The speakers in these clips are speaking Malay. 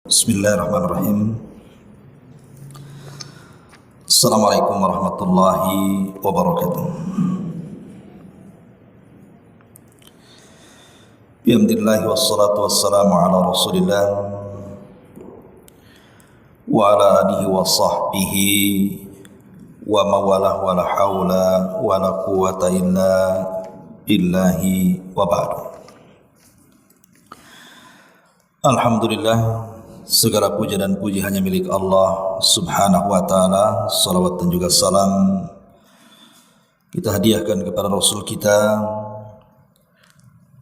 Bismillahirrahmanirrahim. Assalamualaikum warahmatullahi wabarakatuh. Alhamdulillah wassalatu wassalamu ala Rasulillah wa ala alihi wa sahbihi wa mawalah wa la hawla wa la quwwata illa billahi wa ba'du. Alhamdulillah, segala puja dan puji hanya milik Allah subhanahu wa ta'ala. Salawat dan juga salam kita hadiahkan kepada Rasul kita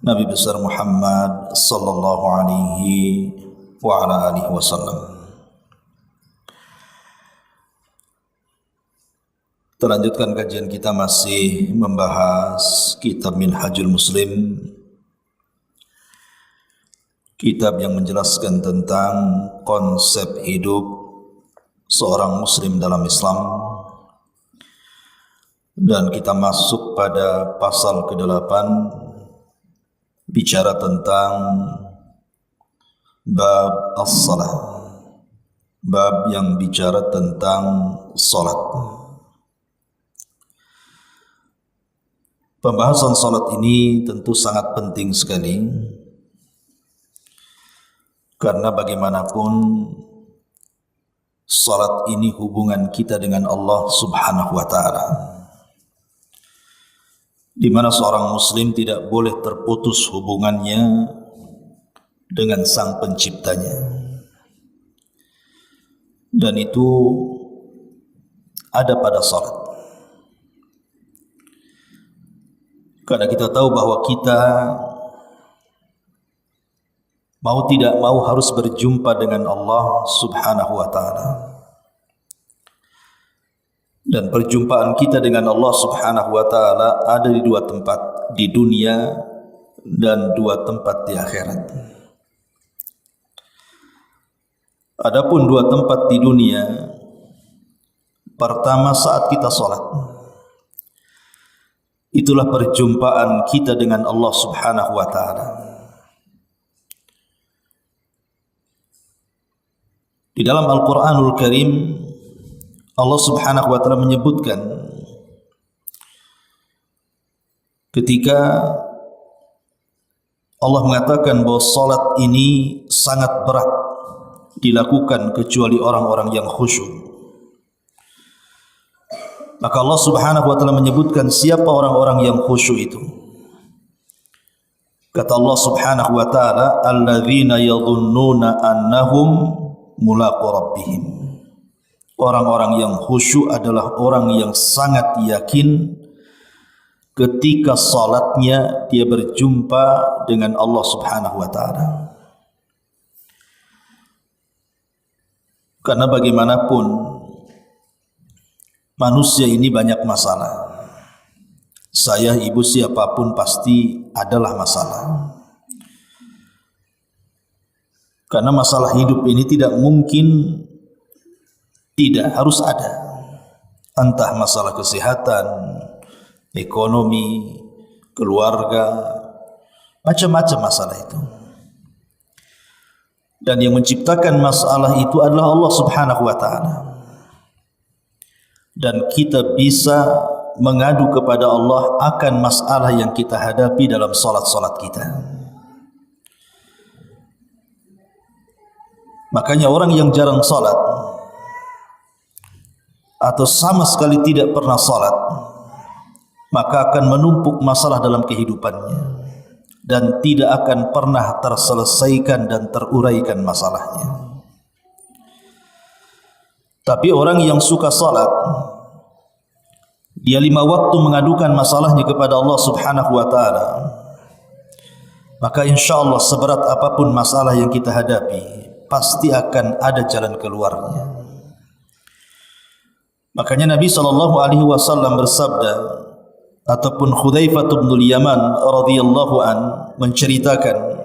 Nabi besar Muhammad sallallahu alaihi wa ala alihi wasallam. Kita lanjutkan kajian kita, masih membahas kitab Minhajul Muslim, kitab yang menjelaskan tentang konsep hidup seorang muslim dalam Islam. Dan kita masuk pada pasal ke-8, bicara tentang bab as-salat, bab yang bicara tentang salat. Pembahasan salat ini tentu sangat penting sekali, karena bagaimanapun salat ini hubungan kita dengan Allah subhanahu wa ta'ala, di mana seorang muslim tidak boleh terputus hubungannya dengan sang penciptanya. Dan itu ada pada salat. Karena kita tahu bahwa kita mau tidak mau harus berjumpa dengan Allah subhanahu wa ta'ala. Dan perjumpaan kita dengan Allah subhanahu wa ta'ala ada di dua tempat, di dunia dan dua tempat di akhirat. Adapun dua tempat di dunia, pertama saat kita salat, itulah perjumpaan kita dengan Allah subhanahu wa ta'ala. Di dalam Al-Quranul Karim, Allah subhanahu wa ta'ala menyebutkan ketika Allah mengatakan bahwa salat ini sangat berat dilakukan kecuali orang-orang yang khusyuk. Maka Allah subhanahu wa ta'ala menyebutkan siapa orang-orang yang khusyuk itu. Kata Allah subhanahu wa ta'ala, alladzina yadhunnuna annahum mulaqu rabbihim. Orang-orang yang khusyuk adalah orang yang sangat yakin ketika salatnya dia berjumpa dengan Allah subhanahu wa ta'ala. Karena bagaimanapun manusia ini banyak masalah. Saya, ibu, siapapun pasti adalah masalah. Karena masalah hidup ini tidak mungkin tidak, harus ada. Entah masalah kesehatan, ekonomi, keluarga, macam-macam masalah itu. Dan yang menciptakan masalah itu adalah Allah subhanahu wa ta'ala. Dan kita bisa mengadu kepada Allah akan masalah yang kita hadapi dalam salat-salat kita. Makanya orang yang jarang salat atau sama sekali tidak pernah salat, maka akan menumpuk masalah dalam kehidupannya dan tidak akan pernah terselesaikan dan teruraikan masalahnya. Tapi orang yang suka salat, dia 5 waktu mengadukan masalahnya kepada Allah subhanahu wa ta'ala, maka insya Allah seberat apapun masalah yang kita hadapi, pasti akan ada jalan keluarnya. Makanya Nabi SAW bersabda, ataupun Hudzaifah bin Yaman radhiyallahu an menceritakan,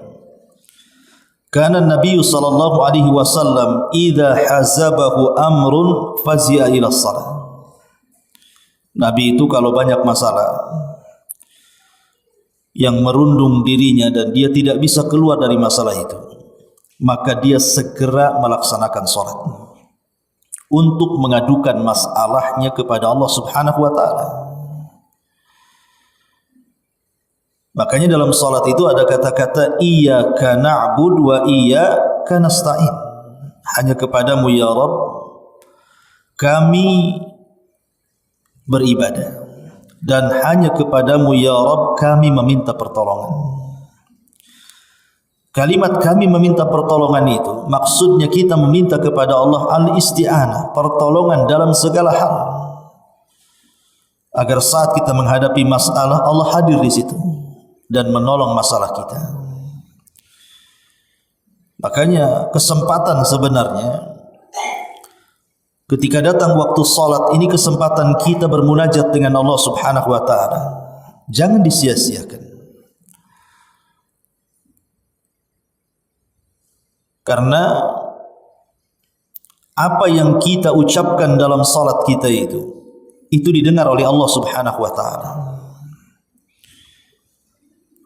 kana Nabi SAW idza hazabahu amrun fazi'a ila shalah. Nabi itu kalau banyak masalah yang merundung dirinya dan dia tidak bisa keluar dari masalah itu, maka dia segera melaksanakan salat untuk mengadukan masalahnya kepada Allah Subhanahu wa taala. Makanya dalam salat itu ada kata-kata iyyaka na'budu wa iyyaka nasta'in. Hanya kepadamu ya Rabb kami beribadah, dan hanya kepadamu ya Rabb kami meminta pertolongan. Kalimat kami meminta pertolongan itu maksudnya kita meminta kepada Allah al-isti'anah, pertolongan dalam segala hal, agar saat kita menghadapi masalah Allah hadir di situ dan menolong masalah kita. Makanya kesempatan sebenarnya ketika datang waktu salat ini, kesempatan kita bermunajat dengan Allah Subhanahu wa taala. Jangan disia-siakan. Karena apa yang kita ucapkan dalam salat kita itu didengar oleh Allah Subhanahu wa taala.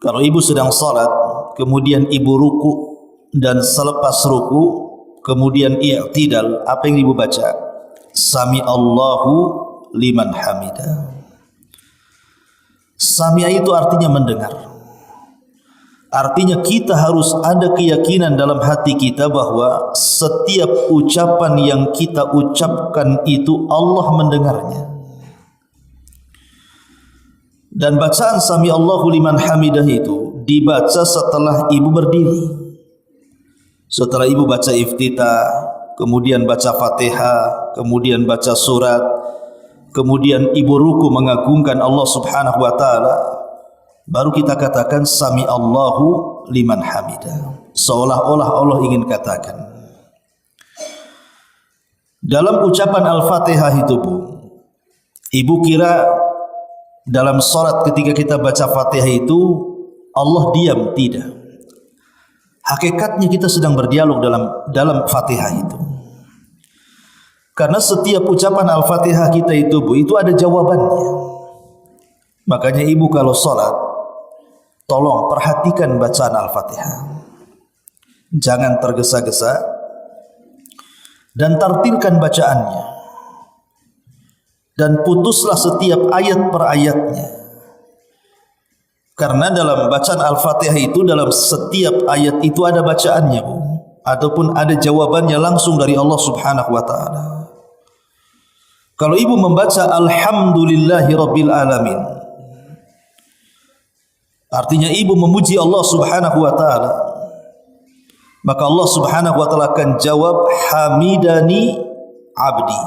Kalau ibu sedang salat, kemudian ibu ruku, dan selepas ruku kemudian i'tidal, apa yang ibu baca? Sami Allahu liman hamidah. Sami'a itu artinya mendengar. Artinya kita harus ada keyakinan dalam hati kita bahwa setiap ucapan yang kita ucapkan itu Allah mendengarnya. Dan bacaan Sami Allahu liman hamidah itu dibaca setelah ibu berdiri. Setelah ibu baca iftitah, kemudian baca Fatihah, kemudian baca surat, kemudian ibu ruku mengagungkan Allah Subhanahu wa taala, baru kita katakan Sami Allahu liman hamidah. Seolah-olah Allah ingin katakan. Dalam ucapan Al-Fatihah itu, Bu, ibu kira dalam salat ketika kita baca Fatihah itu Allah diam? Tidak. Hakikatnya kita sedang berdialog dalam Fatihah itu. Karena setiap ucapan Al-Fatihah kita itu, Bu, itu ada jawabannya. Makanya ibu kalau salat, tolong perhatikan bacaan Al-Fatihah. Jangan tergesa-gesa dan tartilkan bacaannya. Dan putuslah setiap ayat per ayatnya. Karena dalam bacaan Al-Fatihah itu, dalam setiap ayat itu ada bacaannya, Bu, ataupun ada jawabannya langsung dari Allah Subhanahu wa taala. Kalau ibu membaca Alhamdulillahi Rabbil Alamin, artinya ibu memuji Allah Subhanahu wa taala, maka Allah Subhanahu wa taala akan jawab hamidani abdi,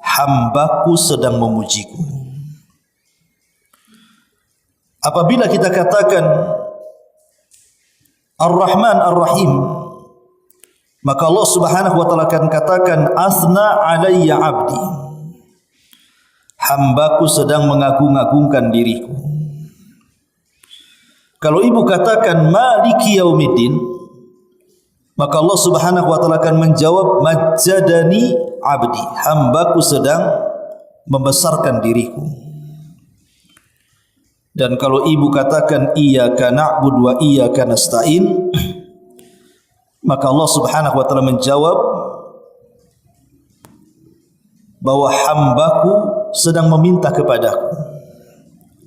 hambaku sedang memujiku. Apabila kita katakan Ar-Rahman Ar-Rahim, maka Allah Subhanahu wa taala akan katakan asna alayya abdi, hambaku sedang mengagung-agungkan diriku. Kalau ibu katakan Maliki Yaumiddin, maka Allah Subhanahu wa taala akan menjawab majjadani abdi, hambaku sedang membesarkan diriku. Dan kalau ibu katakan iyyaka na'budu wa iyyaka nasta'in, maka Allah Subhanahu wa taala menjawab bahwa hambaku sedang meminta kepadaku.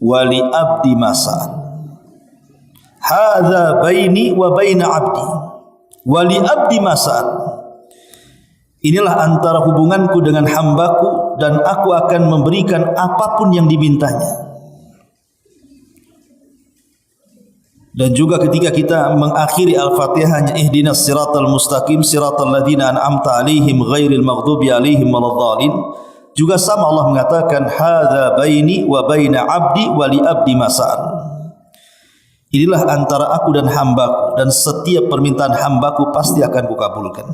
Wali abdi masa'al, hadza baini wa baina abdi, wali abdi masa'al, inilah antara hubunganku dengan hambaku dan aku akan memberikan apapun yang dimintanya. Dan juga ketika kita mengakhiri Al-Fatihahnya ihdinas siratal mustaqim siratal ladzina an'amta 'alaihim ghairil maghdubi 'alaihim waladdallin, juga sama Allah mengatakan hadza baini wa baina 'abdi wa li 'abdi masa'al. Inilah antara aku dan hambaku, dan setiap permintaan hambaku pasti akan kukabulkan.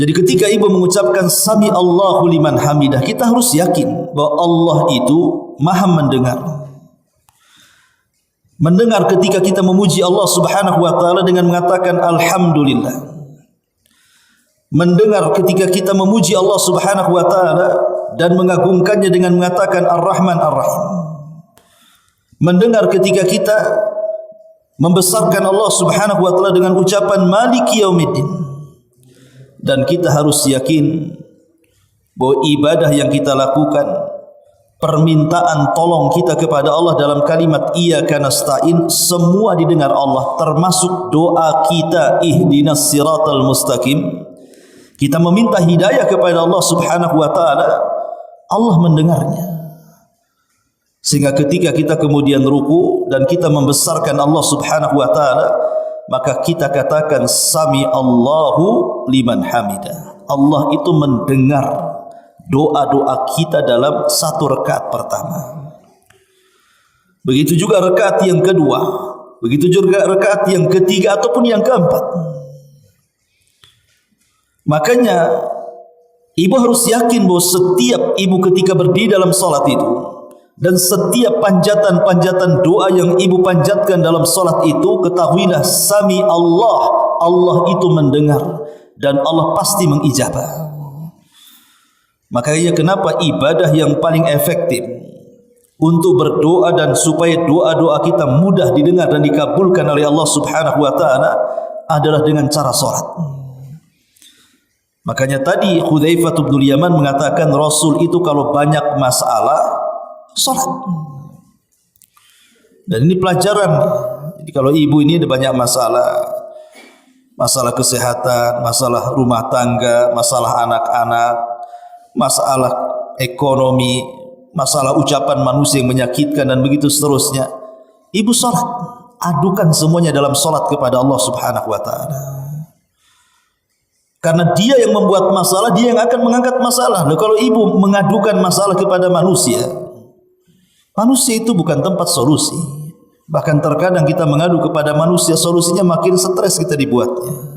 Jadi ketika ibu mengucapkan Sami Allahu liman hamidah, kita harus yakin bahwa Allah itu Maha mendengar. Mendengar ketika kita memuji Allah Subhanahu wa taala dengan mengatakan alhamdulillah. Mendengar ketika kita memuji Allah Subhanahu wa taala dan mengagungkannya dengan mengatakan Ar-Rahman Ar-Rahim. Mendengar ketika kita membesarkan Allah Subhanahu wa taala dengan ucapan Maliki Yaumiddin. Dan kita harus yakin bahwa ibadah yang kita lakukan, permintaan tolong kita kepada Allah dalam kalimat iyyaka nasta'in, semua didengar Allah, termasuk doa kita ihdinas siratal mustaqim. Kita meminta hidayah kepada Allah Subhanahu wa taala, Allah mendengarnya. Sehingga ketika kita kemudian ruku dan kita membesarkan Allah Subhanahu wa taala, maka kita katakan sami Allahu liman hamidah. Allah itu mendengar doa-doa kita dalam satu rakaat pertama. Begitu juga rakaat yang kedua, begitu juga rakaat yang ketiga ataupun yang keempat. Makanya ibu harus yakin bahwa setiap ibu ketika berdiri dalam salat itu, dan setiap panjatan-panjatan doa yang ibu panjatkan dalam salat itu, ketahuilah sami Allah, Allah itu mendengar dan Allah pasti mengijabah. Makanya kenapa ibadah yang paling efektif untuk berdoa dan supaya doa-doa kita mudah didengar dan dikabulkan oleh Allah Subhanahu wa taala adalah dengan cara salat. Makanya tadi Hudzaifah bin Yaman mengatakan Rasul itu kalau banyak masalah salat. Dan ini pelajaran. Jadi kalau ibu ini ada banyak masalah, masalah kesehatan, masalah rumah tangga, masalah anak-anak, masalah ekonomi, masalah ucapan manusia yang menyakitkan dan begitu seterusnya, ibu salat, adukan semuanya dalam salat kepada Allah Subhanahu wa taala. Karena dia yang membuat masalah, dia yang akan mengangkat masalah. Nah, kalau ibu mengadukan masalah kepada manusia, manusia itu bukan tempat solusi. Bahkan terkadang kita mengadu kepada manusia, solusinya makin stres kita dibuatnya.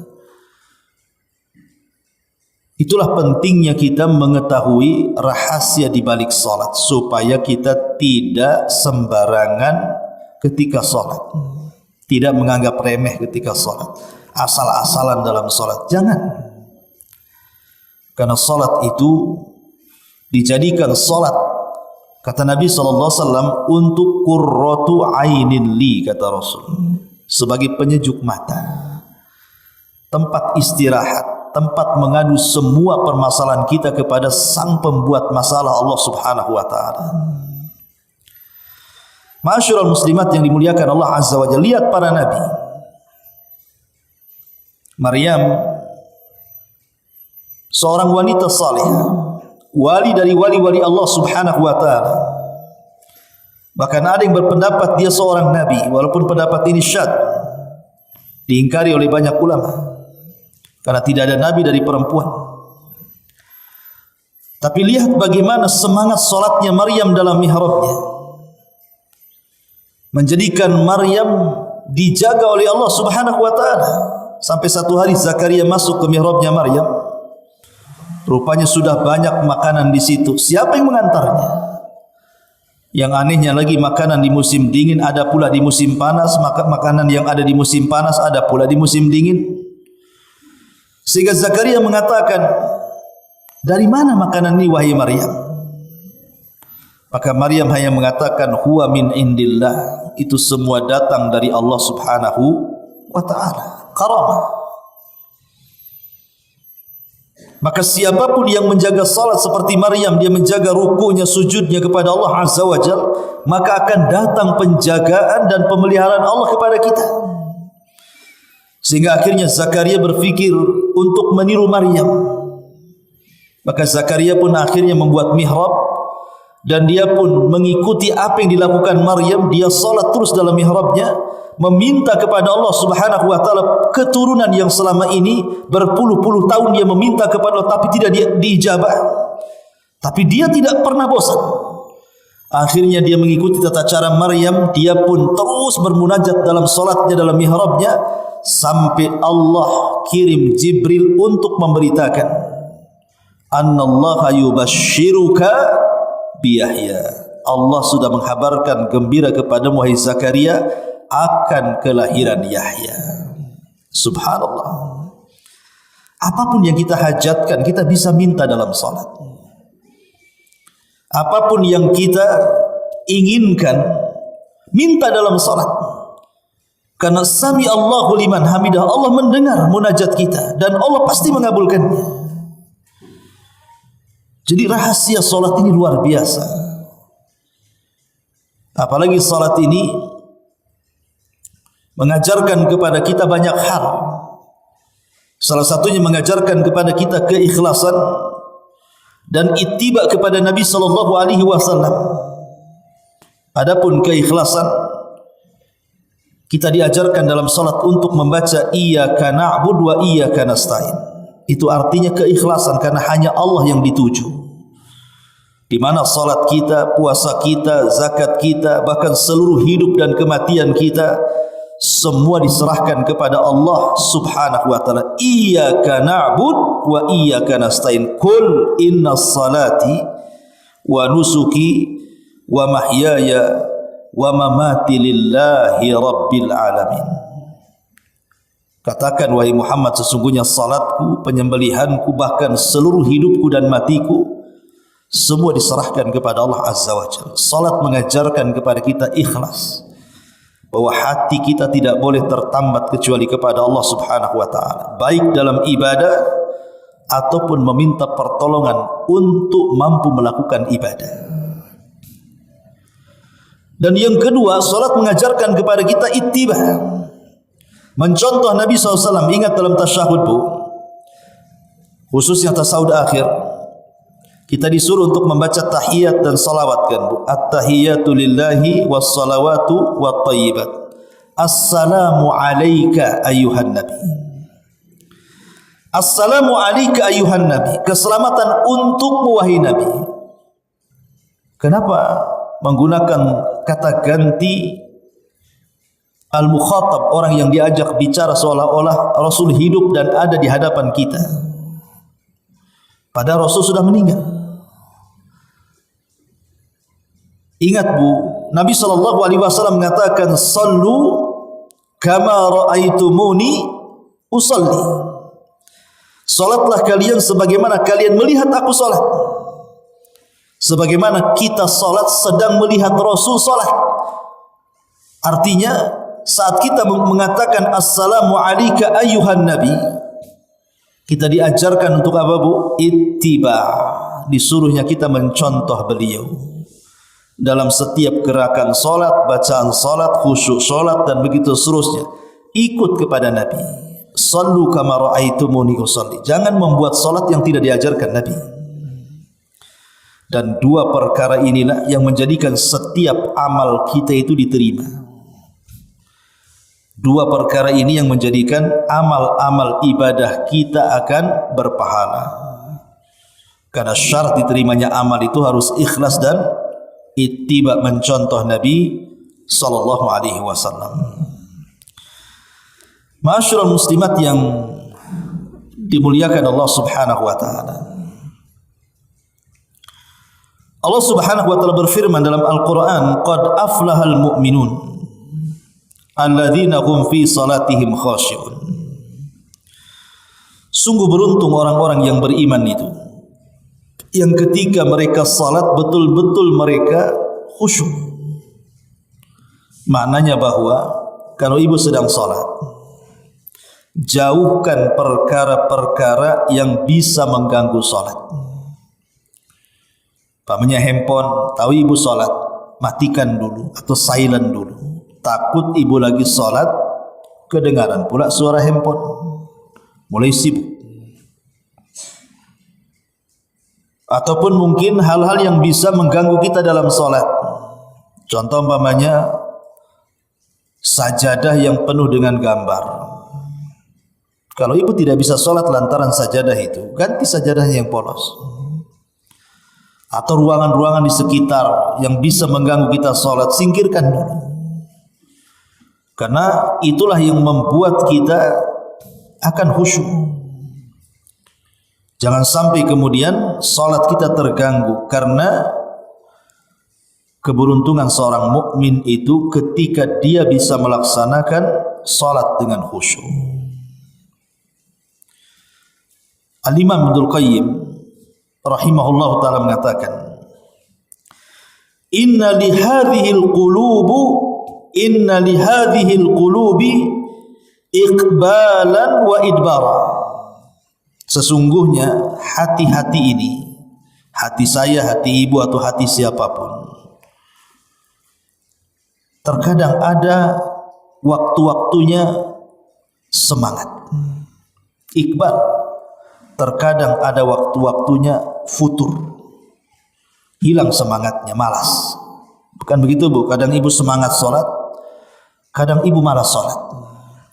Itulah pentingnya kita mengetahui rahasia di balik salat, supaya kita tidak sembarangan ketika salat, tidak menganggap remeh ketika salat, asal-asalan dalam salat. Jangan. Karena salat itu dijadikan salat, kata Nabi SAW, untuk qurratu ainin li, kata Rasul, sebagai penyejuk mata, tempat istirahat, tempat mengadu semua permasalahan kita kepada sang pembuat masalah, Allah Subhanahu wa taala. Ma'asyiral muslimat yang dimuliakan Allah Azza wa Jalla, lihat para nabi. Maryam seorang wanita salihah, wali dari wali-wali Allah Subhanahu wa taala. Bahkan ada yang berpendapat dia seorang nabi, walaupun pendapat ini syadz, diingkari oleh banyak ulama, karena tidak ada nabi dari perempuan. Tapi lihat bagaimana semangat salatnya Maryam dalam mihrabnya, menjadikan Maryam dijaga oleh Allah Subhanahu wa taala. Sampai satu hari Zakaria masuk ke mihrabnya Maryam, rupanya sudah banyak makanan di situ. Siapa yang mengantarnya? Yang anehnya lagi, makanan di musim dingin ada pula di musim panas, maka makanan yang ada di musim panas ada pula di musim dingin. Sehingga Zakaria mengatakan, dari mana makanan ini wahai Maryam? Maka Maryam hanya mengatakan, huwa min indillah, itu semua datang dari Allah Subhanahu wa taala, karamah. Maka siapapun yang menjaga salat seperti Maryam, dia menjaga rukunya, sujudnya kepada Allah Azza wa Jalla, maka akan datang penjagaan dan pemeliharaan Allah kepada kita. Sehingga akhirnya Zakaria berfikir untuk meniru Maryam. Maka Zakaria pun akhirnya membuat mihrab, dan dia pun mengikuti apa yang dilakukan Maryam. Dia salat terus dalam mihrabnya, meminta kepada Allah Subhanahu wa taala keturunan yang selama ini berpuluh-puluh tahun dia meminta kepada Allah tapi tidak diijabah. Tapi dia tidak pernah bosan. Akhirnya dia mengikuti tata cara Maryam, dia pun terus bermunajat dalam salatnya, dalam mihrabnya, sampai Allah kirim Jibril untuk memberitakan, annallaha yubashshiruka bi Yahya. Allah sudah menghabarkan gembira kepadamu wahai Zakaria akan kelahiran Yahya. Subhanallah. Apapun yang kita hajatkan, kita bisa minta dalam salat. Apapun yang kita inginkan, minta dalam salat. Karena sami Allahu liman hamidah, Allah mendengar munajat kita dan Allah pasti mengabulkannya. Jadi rahasia salat ini luar biasa. Apalagi salat ini mengajarkan kepada kita banyak hal. Salah satunya mengajarkan kepada kita keikhlasan dan ittiba kepada Nabi sallallahu alaihi wasallam. Adapun keikhlasan, kita diajarkan dalam salat untuk membaca iyyaka na'budu wa iyyaka nasta'in. Itu artinya keikhlasan karena hanya Allah yang dituju. Di mana salat kita, puasa kita, zakat kita, bahkan seluruh hidup dan kematian kita semua diserahkan kepada Allah Subhanahu wa taala. Iyyaka na'budu wa iyyaka nasta'in. Qul innas salati wa nusuki wa mahyaya wa mamati lillahi rabbil alamin. Katakan wahai Muhammad, sesungguhnya salatku, penyembelihanku, bahkan seluruh hidupku dan matiku semua diserahkan kepada Allah Azza wa Jalla. Salat mengajarkan kepada kita ikhlas, bahwa hati kita tidak boleh tertambat kecuali kepada Allah Subhanahu wa taala, baik dalam ibadah ataupun meminta pertolongan untuk mampu melakukan ibadah. Dan yang kedua, salat mengajarkan kepada kita ittiba, mencontoh Nabi SAW. Ingat dalam tasyahud, Bu, khususnya tasyahud akhir, kita disuruh untuk membaca tahiyat dan salawat, kan, Bu? At-tahiyatu lillahi was-salawatu wat-thayyibat. Assalamu alayka ayyuhan nabi. Assalamu alayka ayyuhan nabi. Keselamatan untukmu wahai Nabi. Kenapa menggunakan kata ganti al-mukhatab, orang yang diajak bicara, seolah-olah Rasul hidup dan ada di hadapan kita, padahal Rasul sudah meninggal. Ingat, Bu, Nabi SAW mengatakan, sallu kama ra'aitumuni usalli. Salatlah kalian sebagaimana kalian melihat aku salat. Sebagaimana kita salat sedang melihat Rasul salat. Artinya saat kita mengatakan assalamu alayka ayyuhan nabi, kita diajarkan untuk apa, Bu? Ittiba. Disuruhnya kita mencontoh beliau dalam setiap gerakan salat, bacaan salat, khusyuk salat dan begitu seterusnya. Ikut kepada Nabi. Sallu kama ra'aitumuni usalli. Jangan membuat salat yang tidak diajarkan Nabi. Dan dua perkara inilah yang menjadikan setiap amal kita itu diterima. Dua perkara ini yang menjadikan amal-amal ibadah kita akan berpahala. Karena syarat diterimanya amal itu harus ikhlas dan ittiba, mencontoh Nabi sallallahu alaihi wasallam. Ma'asyiral muslimat yang dimuliakan Allah Subhanahu wa taala. Allah Subhanahu wa taala berfirman dalam Al-Qur'an, qad aflahal mu'minun alladzina hum fi salatihim khashi'un. Sungguh beruntung orang-orang yang beriman itu, yang ketika mereka salat betul-betul mereka khusyuk. Maknanya bahwa kalau ibu sedang salat, jauhkan perkara-perkara yang bisa mengganggu salat. Pamannya handphone, tahu ibu salat, matikan dulu atau silent dulu. Takut ibu lagi salat, kedengaran pula suara handphone, mulai sibuk. Ataupun mungkin hal-hal yang bisa mengganggu kita dalam salat. Contoh umpamanya sajadah yang penuh dengan gambar. Kalau ibu tidak bisa salat lantaran sajadah itu, ganti sajadahnya yang polos. Atau ruangan-ruangan di sekitar yang bisa mengganggu kita salat, singkirkan dulu. Karena itulah yang membuat kita akan khusyuk. Jangan sampai kemudian salat kita terganggu, karena keberuntungan seorang mukmin itu ketika dia bisa melaksanakan salat dengan khusyuk. Al-Imam Ibnul Qayyim rahimahullah ta'ala mengatakan, inna li hadhil qulubu inna li hadhil qulubi iqbalan wa idbara. Sesungguhnya hati-hati ini, hati saya, hati ibu atau hati siapapun, terkadang ada waktu-waktunya semangat, iqbal. Terkadang ada waktu-waktunya futur, hilang semangatnya, malas. Bukan begitu Bu? Kadang ibu semangat sholat, kadang ibu malas sholat.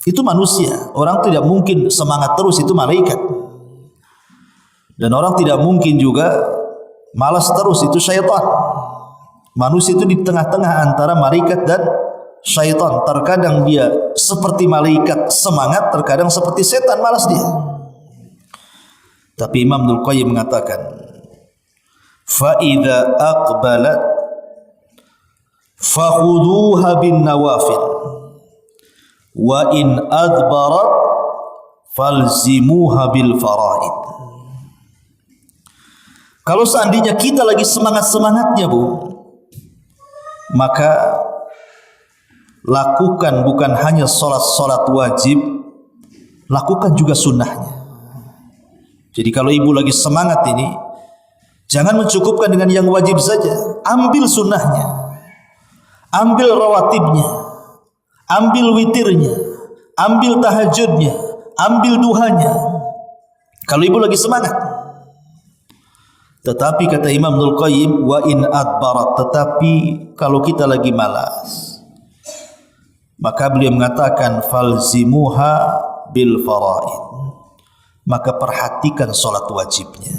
Itu manusia. Orang tidak mungkin semangat terus, itu malaikat. Dan orang tidak mungkin juga malas terus, itu syaitan. Manusia itu di tengah-tengah antara malaikat dan syaitan. Terkadang dia seperti malaikat semangat, terkadang seperti setan malas dia. Tapi Imam Ibnul Qayyim mengatakan, fa idza aqbalat fakhuduha bin nawafil wa in adbarat falzimuha bil faraid. Kalau seandainya kita lagi semangat-semangatnya Bu, maka lakukan bukan hanya sholat wajib, lakukan juga sunnahnya. Jadi kalau ibu lagi semangat ini, jangan mencukupkan dengan yang wajib saja, ambil sunnahnya, ambil rawatibnya, ambil witirnya, ambil tahajudnya, ambil duhanya. Kalau ibu lagi semangat. Tetapi kata Imam Ibnul Qayyim, wa in adbarat, tetapi kalau kita lagi malas, maka beliau mengatakan falzimuha bil faraid, maka perhatikan sholat wajibnya.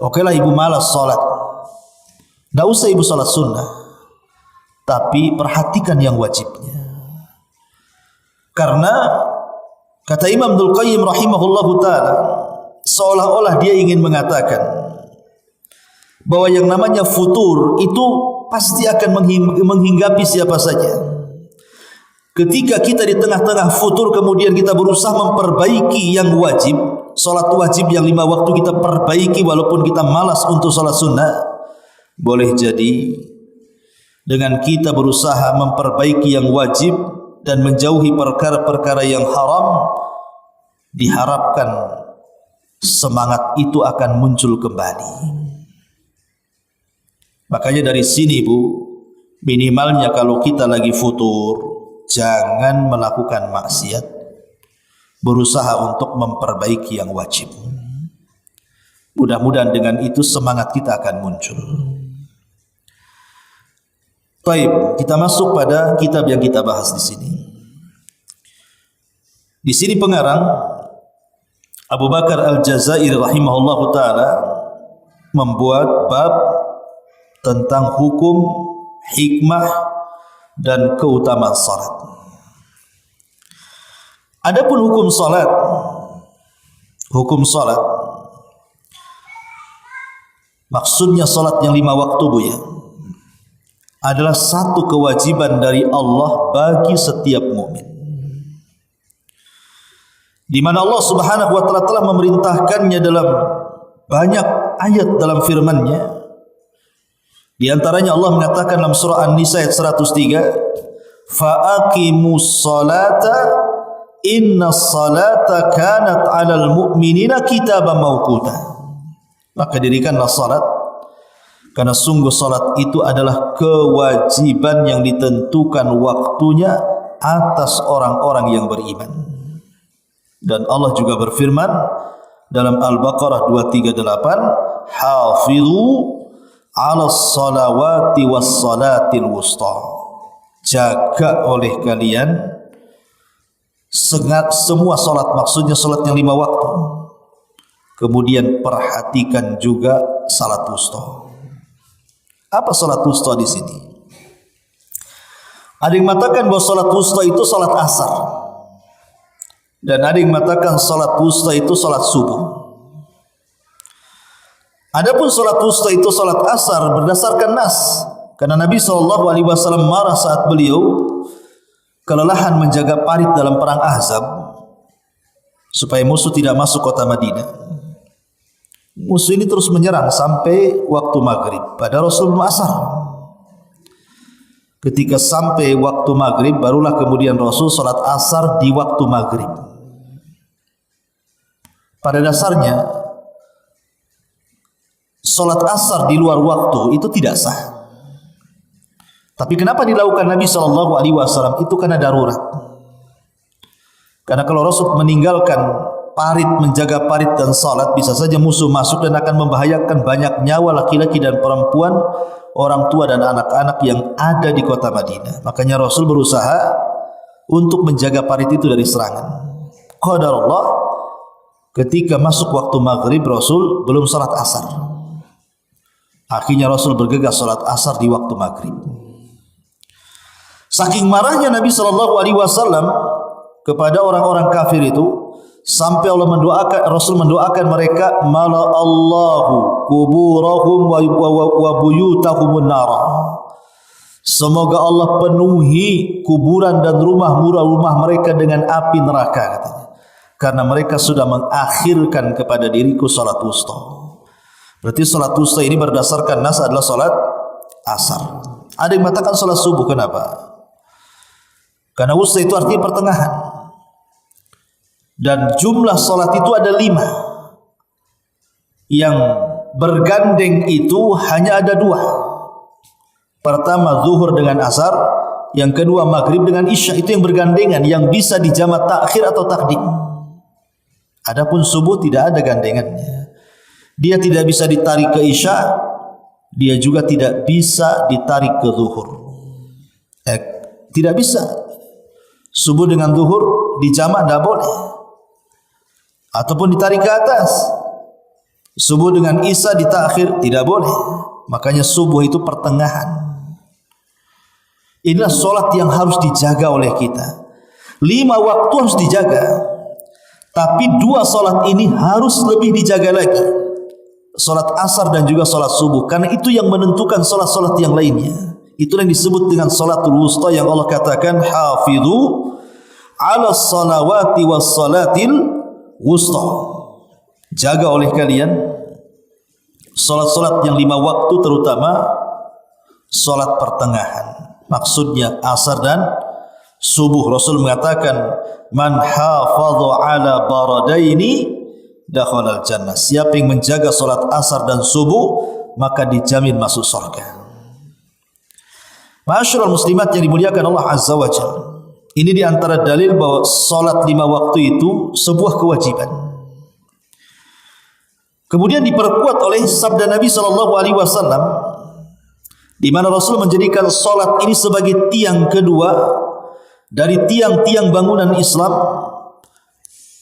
Okelah ibu malas sholat, tidak usah ibu sholat sunnah, tapi perhatikan yang wajibnya. Karena kata Imam Ibnul Qayyim rahimahullahu ta'ala, seolah-olah dia ingin mengatakan bahwa yang namanya futur itu pasti akan menghinggapi siapa saja. Ketika kita di tengah-tengah futur kemudian kita berusaha memperbaiki yang wajib, sholat wajib yang 5 waktu kita perbaiki walaupun kita malas untuk sholat sunnah, boleh jadi dengan kita berusaha memperbaiki yang wajib dan menjauhi perkara-perkara yang haram, diharapkan semangat itu akan muncul kembali. Makanya dari sini Bu, minimalnya kalau kita lagi futur, jangan melakukan maksiat, berusaha untuk memperbaiki yang wajib. Mudah-mudahan dengan itu semangat kita akan muncul. Baik, kita masuk pada kitab yang kita bahas di sini. Di sini pengarang Abu Bakar Al-Jazairi rahimahullahu taala membuat bab tentang hukum, hikmah dan keutamaan salat. Adapun hukum salat, maksudnya salat yang 5 waktu Bu ya, adalah satu kewajiban dari Allah bagi setiap mukmin, di mana Allah Subhanahu wa taala telah memerintahkannya dalam banyak ayat dalam firman-Nya. Di antaranya Allah mengatakan dalam surah An-Nisa ayat 103, "Faaqimus salata innas salata kanat 'alal mu'minina kitaban mawquta." Maka dirikanlah salat, karena sungguh salat itu adalah kewajiban yang ditentukan waktunya atas orang-orang yang beriman. Dan Allah juga berfirman dalam Al-Baqarah 238, "Hafizu 'alas salawati was salatil wusta." Jaga oleh kalian semua salat, maksudnya salat yang 5 waktu. Kemudian perhatikan juga salat wusta. Apa salat wusta di sini? Ada yang mengatakan bahwa salat wusta itu salat asar, dan ada yang mengatakan salat wusta itu salat subuh. Adapun salat wusta itu salat asar berdasarkan nas, karena Nabi SAW marah saat beliau kelelahan menjaga parit dalam perang Ahzab supaya musuh tidak masuk kota Madinah. Musuh ini terus menyerang sampai waktu maghrib, pada Rasul belum asar. Ketika sampai waktu maghrib, barulah kemudian Rasul salat asar di waktu maghrib. Pada dasarnya salat asar di luar waktu itu tidak sah. Tapi kenapa dilakukan Nabi SAW? Itu karena darurat. Karena kalau Rasul meninggalkan parit, menjaga parit dan salat, bisa saja musuh masuk dan akan membahayakan banyak nyawa laki-laki dan perempuan, orang tua dan anak-anak yang ada di kota Madinah. Makanya Rasul berusaha untuk menjaga parit itu dari serangan. Qadarullah, ketika masuk waktu maghrib, Rasul belum salat asar. Akhirnya Rasul bergegas salat asar di waktu maghrib. Saking marahnya Nabi SAW kepada orang-orang kafir itu, sampai Allah mendoakan, Rasul mendoakan mereka, mala Allahu kuburahum wa buyutahumun nara. Semoga Allah penuhi kuburan dan rumah mereka dengan api neraka, katanya. Karena mereka sudah mengakhirkan kepada diriku salat wusta. Berarti salat wusta ini berdasarkan nas adalah salat asar. Ada yang mengatakan salat subuh. Kenapa? Karena wusta itu artinya pertengahan. Dan jumlah salat itu ada 5. Yang bergandeng itu hanya ada 2. Pertama zuhur dengan asar, yang kedua maghrib dengan isya. Itu yang bergandengan, yang bisa dijamak takhir atau takdim. Adapun subuh tidak ada gandengannya. Dia tidak bisa ditarik ke isya, dia juga tidak bisa ditarik ke zuhur. Tidak bisa. Subuh dengan zuhur dijamak tidak boleh, ataupun ditarik ke atas. Subuh dengan isya ditakhir tidak boleh. Makanya subuh itu pertengahan. Inilah solat yang harus dijaga oleh kita. 5 waktu harus dijaga, tapi 2 solat ini harus lebih dijaga lagi. Solat asar dan juga solat subuh, karena itu yang menentukan solat-solat yang lainnya. Itulah yang disebut dengan salatul wusta, yang Allah katakan hafidhu ala salawati was salatil wusta. Jaga oleh kalian salat-salat yang 5 waktu, terutama salat pertengahan. Maksudnya asar dan subuh. Rasul mengatakan, man hafadha ala baradaini dakhala al-jannah. Siapa yang menjaga salat asar dan subuh, maka dijamin masuk surga. Ma'asyiral muslimat yang dimuliakan Allah Azza wa Jalla, ini di antara dalil bahwa salat 5 waktu itu sebuah kewajiban. Kemudian diperkuat oleh sabda Nabi SAW, di mana Rasul menjadikan salat ini sebagai tiang kedua dari tiang-tiang bangunan Islam.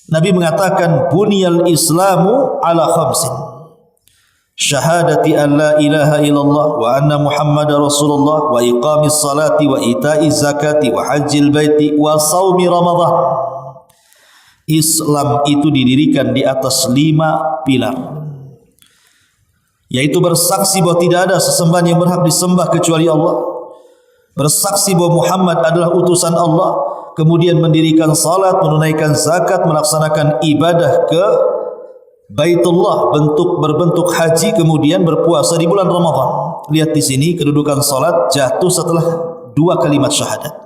Nabi mengatakan, buniyal Islamu ala khamsin. Syahadati an la ilaha illallah wa anna Muhammadar Rasulullah wa iqamis salati wa ita'iz zakati wa hajjil baiti wa saumi Ramadan. Islam itu didirikan di atas 5 pilar, yaitu bersaksi bahwa tidak ada sesembahan yang berhak disembah kecuali Allah, bersaksi bahwa Muhammad adalah utusan Allah, kemudian mendirikan salat, menunaikan zakat, melaksanakan ibadah ke Baitullah berbentuk haji, kemudian berpuasa di bulan Ramadan. Lihat di sini kedudukan salat jatuh setelah 2 kalimat syahadat,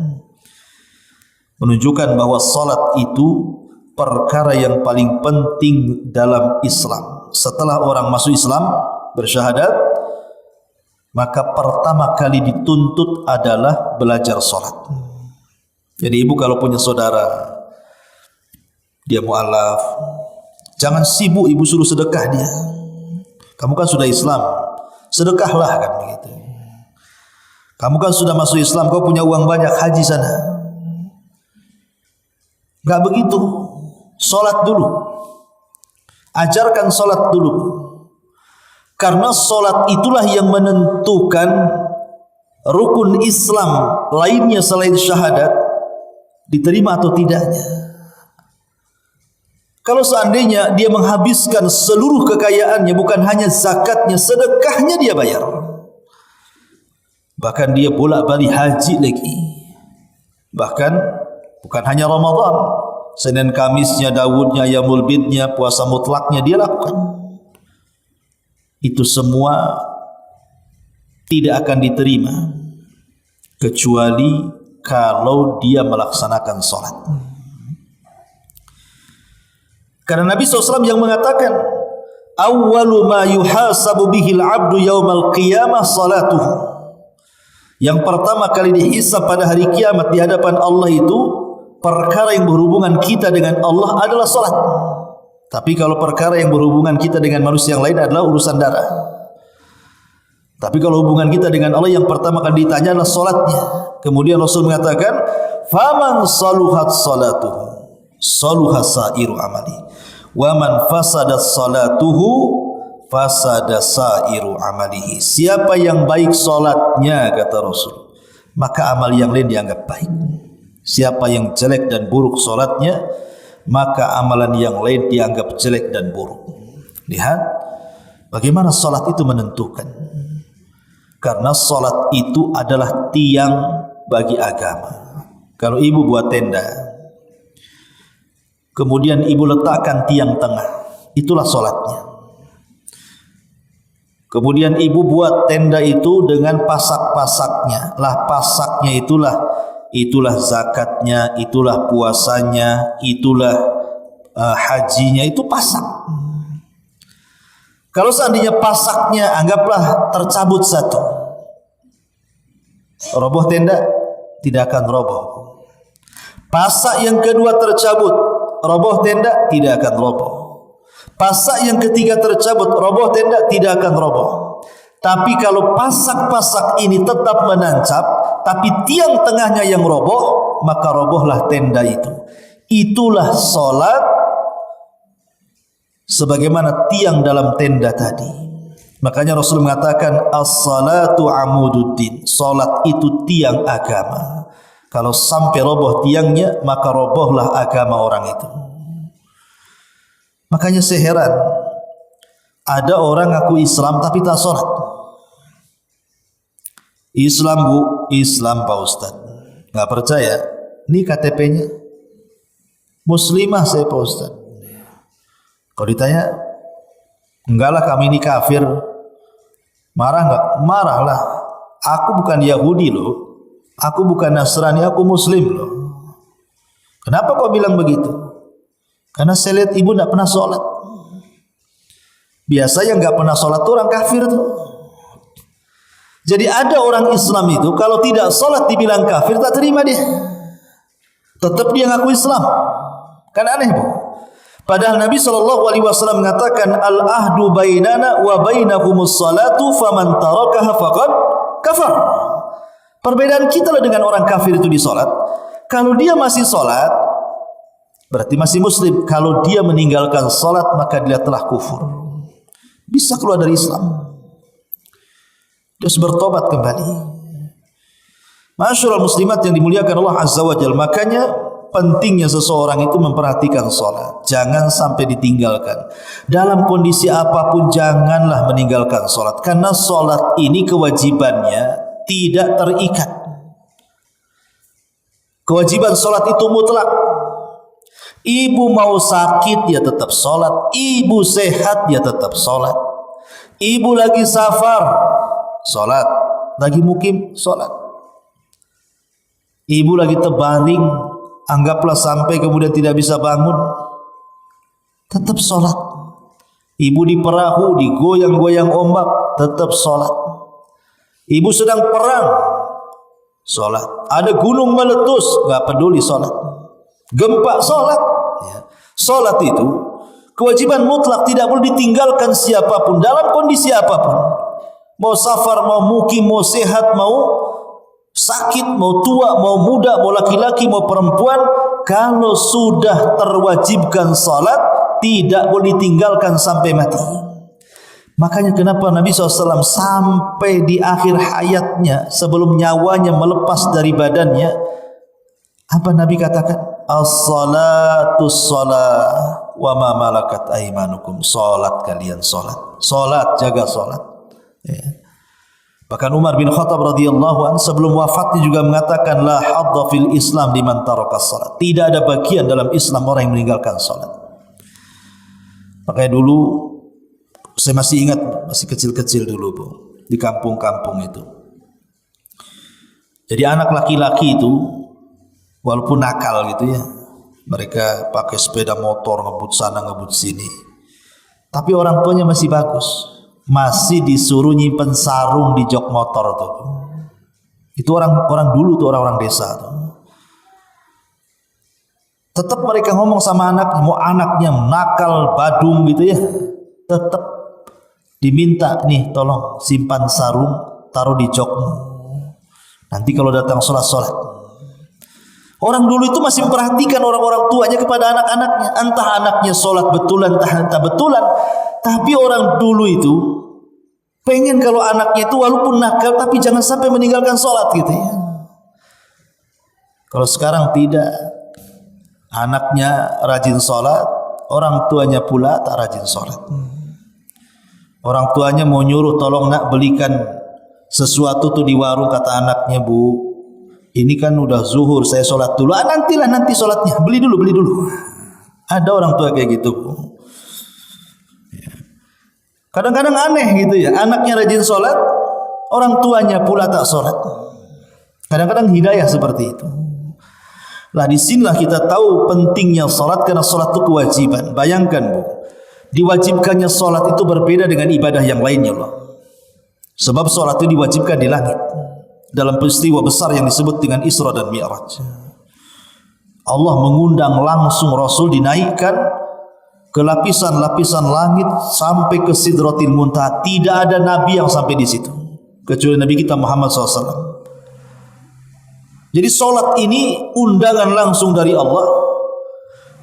menunjukkan bahwa salat itu perkara yang paling penting dalam Islam. Setelah orang masuk Islam bersyahadat, maka pertama kali dituntut adalah belajar salat. Jadi ibu kalau punya saudara dia mualaf, jangan sibuk ibu suruh sedekah dia. Kamu kan sudah Islam, sedekahlah, kan begitu. Kamu kan sudah masuk Islam, kau punya uang banyak, haji sana. Enggak begitu. Salat dulu. Ajarkan salat dulu. Karena salat itulah yang menentukan rukun Islam lainnya selain syahadat diterima atau tidaknya. Kalau seandainya dia menghabiskan seluruh kekayaannya, bukan hanya zakatnya, sedekahnya dia bayar. Bahkan dia bolak-balik haji lagi. Bahkan bukan hanya Ramadan, Senin Kamisnya, Daudnya, Yaumul Bidnya, puasa mutlaknya dia lakukan. Itu semua tidak akan diterima kecuali kalau dia melaksanakan salat. Karena Nabi SAW yang mengatakan, awwalu ma yuhasabu bihil abdu yaumal qiyamah salatuhu. Yang pertama kali dihisab pada hari kiamat di hadapan Allah itu perkara yang berhubungan kita dengan Allah adalah salat. Tapi kalau perkara yang berhubungan kita dengan manusia yang lain adalah urusan darah. Tapi kalau hubungan kita dengan Allah yang pertama kali ditanya adalah salatnya. Kemudian Rasul mengatakan, faman saluhat salatuhu saluha sairu amali wa man fasadat salatuhu fasada sairu amalihi. Siapa yang baik salatnya, kata Rasul, maka amal yang lain dianggap baik. Siapa yang jelek dan buruk salatnya, maka amalan yang lain dianggap jelek dan buruk. Lihat bagaimana salat itu menentukan. Karena salat itu adalah tiang bagi agama. Kalau ibu buat tenda, kemudian ibu letakkan tiang tengah, itulah salatnya. Kemudian ibu buat tenda itu dengan pasak-pasaknya. Lah pasaknya itulah zakatnya, itulah puasanya, itulah hajinya, itu pasak. Kalau seandainya pasaknya anggaplah tercabut satu, roboh tenda? Tidak akan roboh. Pasak yang kedua tercabut, roboh tenda? Tidak akan roboh. Pasak yang ketiga tercabut, roboh tenda? Tidak akan roboh. Tapi kalau pasak-pasak ini tetap menancap, tapi tiang tengahnya yang roboh, maka robohlah tenda itu. Itulah salat sebagaimana tiang dalam tenda tadi. Makanya Rasul mengatakan as-salatu amududdin. Salat itu tiang agama. Kalau sampai roboh tiangnya, maka robohlah agama orang itu. Makanya saya heran, ada orang ngaku Islam tapi tak sholat. Islam bu, Islam Pak Ustaz. Nggak percaya? Ini KTP-nya. Muslimah saya Pak Ustaz. Kalau ditanya, enggak lah kami ini kafir. Marah nggak? Marah lah. Aku bukan Yahudi loh. Aku bukan Nasrani, aku Muslim loh. Kenapa kau bilang begitu? Karena saya lihat ibu tidak pernah sholat. Biasa yang nggak pernah sholat itu orang kafir tuh. Jadi ada orang Islam itu kalau tidak sholat dibilang kafir, tak terima dia. Tetap dia ngaku Islam. Kan aneh bu. Padahal Nabi SAW mengatakan al-ahdu bainana wa bainahumus salatu faman tarakaha faqad kafar. Perbedaan kita dengan orang kafir itu di sholat. Kalau dia masih sholat, berarti masih muslim. Kalau dia meninggalkan salat, maka dia telah kufur. Bisa keluar dari Islam. Terus bertobat kembali. Masyaallah muslimat yang dimuliakan Allah Azza wa Jalla. Makanya pentingnya seseorang itu memperhatikan salat. Jangan sampai ditinggalkan. Dalam kondisi apapun janganlah meninggalkan salat. Karena salat ini kewajibannya tidak terikat. Kewajiban salat itu mutlak. Ibu mau sakit dia tetap sholat, ibu sehat dia tetap sholat, ibu lagi safar sholat, lagi mukim sholat, ibu lagi terbaring, anggaplah sampai kemudian tidak bisa bangun, tetap sholat. Ibu di perahu digoyang-goyang ombak, tetap sholat. Ibu sedang perang, sholat. Ada gunung meletus, nggak peduli sholat. Gempa, sholat. Ya. Sholat itu kewajiban mutlak, tidak boleh ditinggalkan siapapun dalam kondisi apapun. Mau safar, mau mukim, mau sehat, mau sakit, mau tua, mau muda, mau laki-laki, mau perempuan, kalau sudah terwajibkan sholat tidak boleh ditinggalkan sampai mati. Makanya kenapa Nabi SAW sampai di akhir hayatnya, sebelum nyawanya melepas dari badannya, apa Nabi katakan? As-salatu shalah wa ma malakat aimanukum. Salat kalian salat. Salat, jaga salat. Ya. Bahkan Umar bin Khattab radhiyallahu anhu sebelum wafatnya juga mengatakan la hadda fil Islam liman taraka salat. Tidak ada bagian dalam Islam orang yang meninggalkan salat. Makanya dulu saya masih ingat, masih kecil-kecil dulu Bu, di kampung-kampung itu. Jadi anak laki-laki itu walaupun nakal gitu ya, mereka pakai sepeda motor ngebut sana ngebut sini, tapi orang tuanya masih bagus, masih disuruh nyimpen sarung di jok motor tuh. Itu orang dulu tuh, orang-orang desa tuh. Tetap mereka ngomong sama anaknya, mau anaknya nakal badung gitu ya, tetap diminta nih, tolong simpan sarung, taruh di jokmu. Nanti kalau datang sholat. Orang dulu itu masih memperhatikan orang-orang tuanya kepada anak-anaknya. Entah anaknya sholat betulan, entah betulan. Tapi orang dulu itu pengen kalau anaknya itu walaupun nakal, tapi jangan sampai meninggalkan sholat gitu ya. Kalau sekarang tidak. Anaknya rajin sholat, orang tuanya pula tak rajin sholat. Orang tuanya mau nyuruh, tolong nak belikan sesuatu tuh di warung, kata anaknya, bu, ini kan udah zuhur, saya sholat dulu. Nantilah nanti sholatnya, beli dulu. Ada orang tua kayak gitu. Kadang-kadang aneh gitu ya, anaknya rajin sholat, orang tuanya pula tak sholat. Kadang-kadang hidayah seperti itu. Lah disinilah kita tahu pentingnya sholat, karena sholat itu kewajiban. Bayangkan bu, diwajibkannya sholat itu berbeda dengan ibadah yang lainnya loh. Sebab sholat itu diwajibkan di langit dalam peristiwa besar yang disebut dengan Isra dan Mi'raj. Allah mengundang langsung Rasul dinaikkan ke lapisan-lapisan langit sampai ke Sidratil Muntaha. Tidak ada nabi yang sampai di situ kecuali Nabi kita Muhammad SAW. Jadi solat ini undangan langsung dari Allah,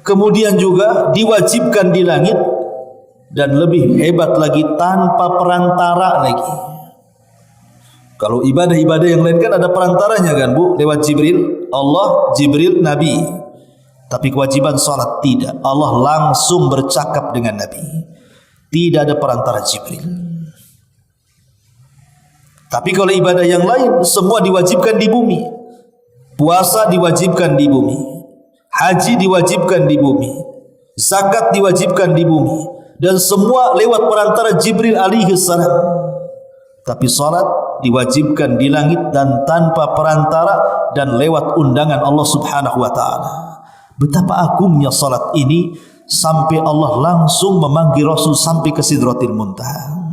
kemudian juga diwajibkan di langit, dan lebih hebat lagi tanpa perantara lagi. Kalau ibadah-ibadah yang lain kan ada perantaranya kan bu, lewat Jibril, Allah, Jibril, Nabi. Tapi kewajiban solat tidak, Allah langsung bercakap dengan Nabi, tidak ada perantara Jibril. Tapi kalau ibadah yang lain semua diwajibkan di bumi. Puasa diwajibkan di bumi, haji diwajibkan di bumi, zakat diwajibkan di bumi, dan semua lewat perantara Jibril alaihi salam. Tapi salat diwajibkan di langit dan tanpa perantara dan lewat undangan Allah Subhanahu wa taala. Betapa agungnya salat ini sampai Allah langsung memanggil Rasul sampai ke Sidratil Muntaha.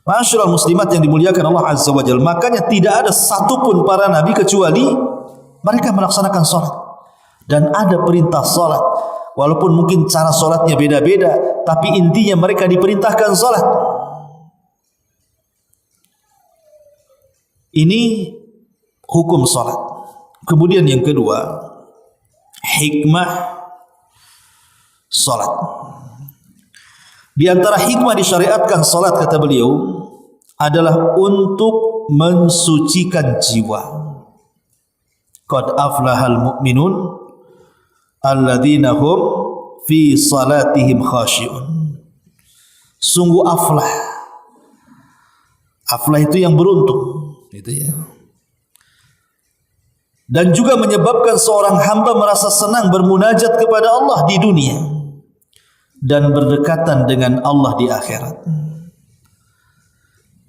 Ma'asyiral muslimat yang dimuliakan Allah Azza wa Jalla, makanya tidak ada satupun para nabi kecuali mereka melaksanakan salat. Dan ada perintah salat, walaupun mungkin cara salatnya beda-beda, tapi intinya mereka diperintahkan salat. Ini hukum salat. Kemudian yang kedua, hikmah salat. Di antara hikmah disyariatkan salat, kata beliau, adalah untuk mensucikan jiwa. Qad aflahal mu'minun alladzina hum fi salatihim khashi'un. Sungguh aflah. Aflah itu yang beruntung, gitu ya. Dan juga menyebabkan seorang hamba merasa senang bermunajat kepada Allah di dunia dan berdekatan dengan Allah di akhirat.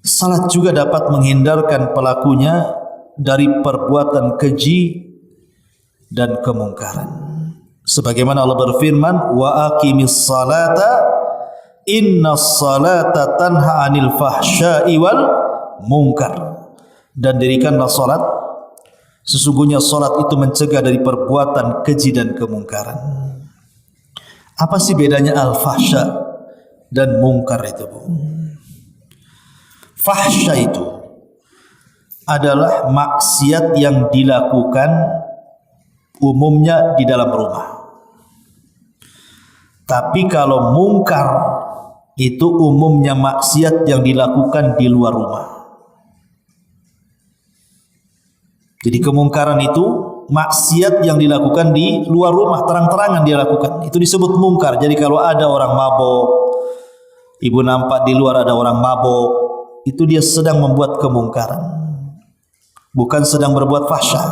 Salat juga dapat menghindarkan pelakunya dari perbuatan keji dan kemungkaran. Sebagaimana Allah berfirman, wa aqimis salata innas salata tanha 'anil fahsya'i wal munkar. Dan dirikanlah salat, sesungguhnya salat itu mencegah dari perbuatan keji dan kemungkaran. Apa sih bedanya al-fahsya dan mungkar itu, Bu? Fahsya itu adalah maksiat yang dilakukan umumnya di dalam rumah. Tapi kalau mungkar itu umumnya maksiat yang dilakukan di luar rumah. Jadi kemungkaran itu maksiat yang dilakukan di luar rumah, terang-terangan dia lakukan. Itu disebut mungkar. Jadi kalau ada orang mabok, ibu nampak di luar ada orang mabok, itu dia sedang membuat kemungkaran, bukan sedang berbuat fahsya.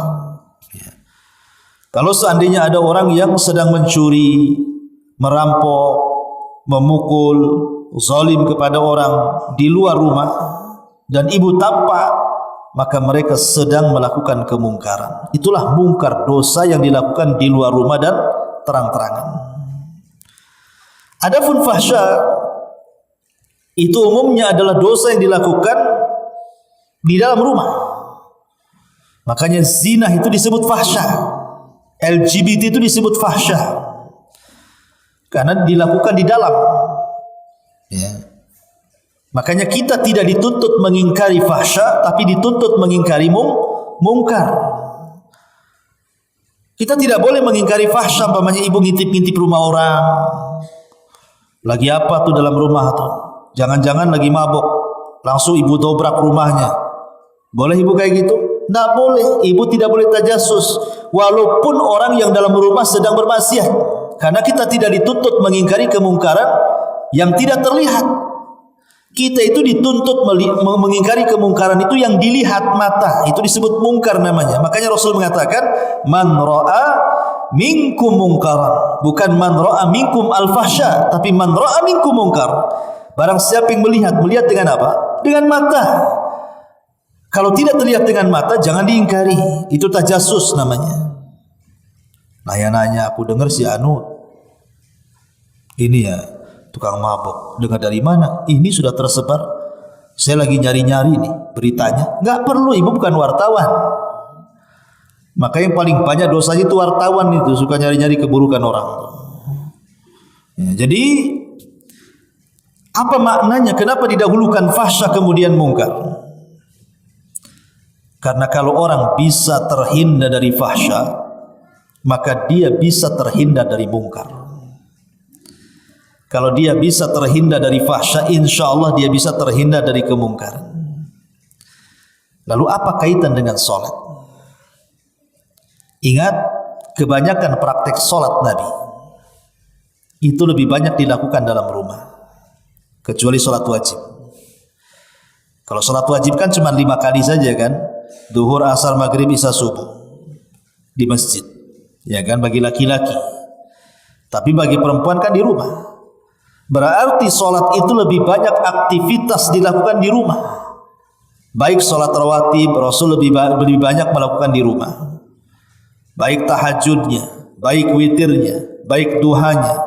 Kalau seandainya ada orang yang sedang mencuri, merampok, memukul, zalim kepada orang di luar rumah, dan ibu tampak maka mereka sedang melakukan kemungkaran. Itulah mungkar, dosa yang dilakukan di luar rumah dan terang-terangan. Adapun fahsya itu umumnya adalah dosa yang dilakukan di dalam rumah. Makanya zina itu disebut fahsya, LGBT itu disebut fahsya, karena dilakukan di dalam. Ya. Makanya kita tidak dituntut mengingkari fahsya, tapi dituntut mengingkari mungkar. Kita tidak boleh mengingkari fahsya, umpamanya ibu ngintip-ngintip rumah orang. Lagi apa tuh dalam rumah tuh? Jangan-jangan lagi mabok, langsung ibu dobrak rumahnya. Boleh ibu kayak gitu? Tidak boleh. Ibu tidak boleh tajasus, walaupun orang yang dalam rumah sedang bermaksiat, karena kita tidak dituntut mengingkari kemungkaran yang tidak terlihat. Kita itu dituntut mengingkari kemungkaran itu yang dilihat mata, itu disebut mungkar namanya. Makanya Rasul mengatakan man ra'a minkum mungkaran, bukan man ra'a minkum al-fahsya, tapi man ra'a minkum mungkar. Barang siapa yang melihat dengan apa? Dengan mata. Kalau tidak terlihat dengan mata, jangan diingkari. Itu tajasus namanya. Nanya-nanya, aku dengar si Anu ini ya tukang mabuk. Dengar dari mana? Ini sudah tersebar. Saya lagi nyari-nyari nih beritanya. Enggak perlu, ibu bukan wartawan. Maka yang paling banyak dosanya itu wartawan itu, suka nyari-nyari keburukan orang. Ya, jadi apa maknanya? Kenapa didahulukan fahsya kemudian mungkar? Karena kalau orang bisa terhindar dari fahsya, maka dia bisa terhindar dari mungkar. Kalau dia bisa terhindar dari fahsya, insya Allah dia bisa terhindar dari kemungkaran. Lalu apa kaitan dengan solat? Ingat, kebanyakan praktek solat Nabi itu lebih banyak dilakukan dalam rumah, kecuali solat wajib. Kalau solat wajib kan cuma 5 kali saja kan, duhur, asar, maghrib, isya, subuh di masjid, ya kan, bagi laki-laki. Tapi bagi perempuan kan di rumah. Berarti solat itu lebih banyak aktivitas dilakukan di rumah. Baik solat rawatib, Rasul lebih banyak melakukan di rumah. Baik tahajudnya, baik witirnya, baik duhanya,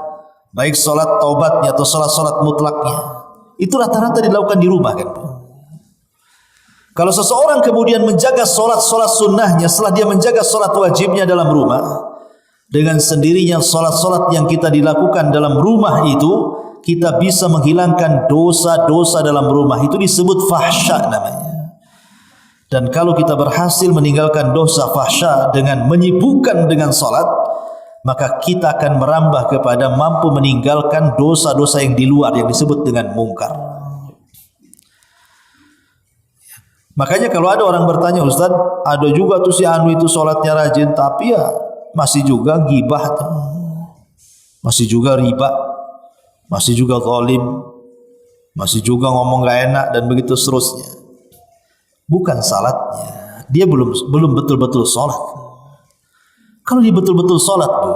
baik solat taubatnya atau solat-solat mutlaknya, itu rata-rata dilakukan di rumah kan. Kalau seseorang kemudian menjaga solat-solat sunnahnya setelah dia menjaga solat wajibnya dalam rumah, dengan sendirinya solat-solat yang kita dilakukan dalam rumah itu, kita bisa menghilangkan dosa-dosa dalam rumah. Itu disebut fahsya namanya. Dan kalau kita berhasil meninggalkan dosa fahsya dengan menyibukkan dengan salat, maka kita akan merambah kepada mampu meninggalkan dosa-dosa yang di luar yang disebut dengan mungkar. Makanya kalau ada orang bertanya, Ustaz, ada juga tuh si Anu itu salatnya rajin, tapi ya masih juga gibah, masih juga riba, masih juga zalim, masih juga ngomong gak enak dan begitu seterusnya. Bukan salatnya, dia belum betul-betul salat. Kalau dia betul-betul salat, Bu,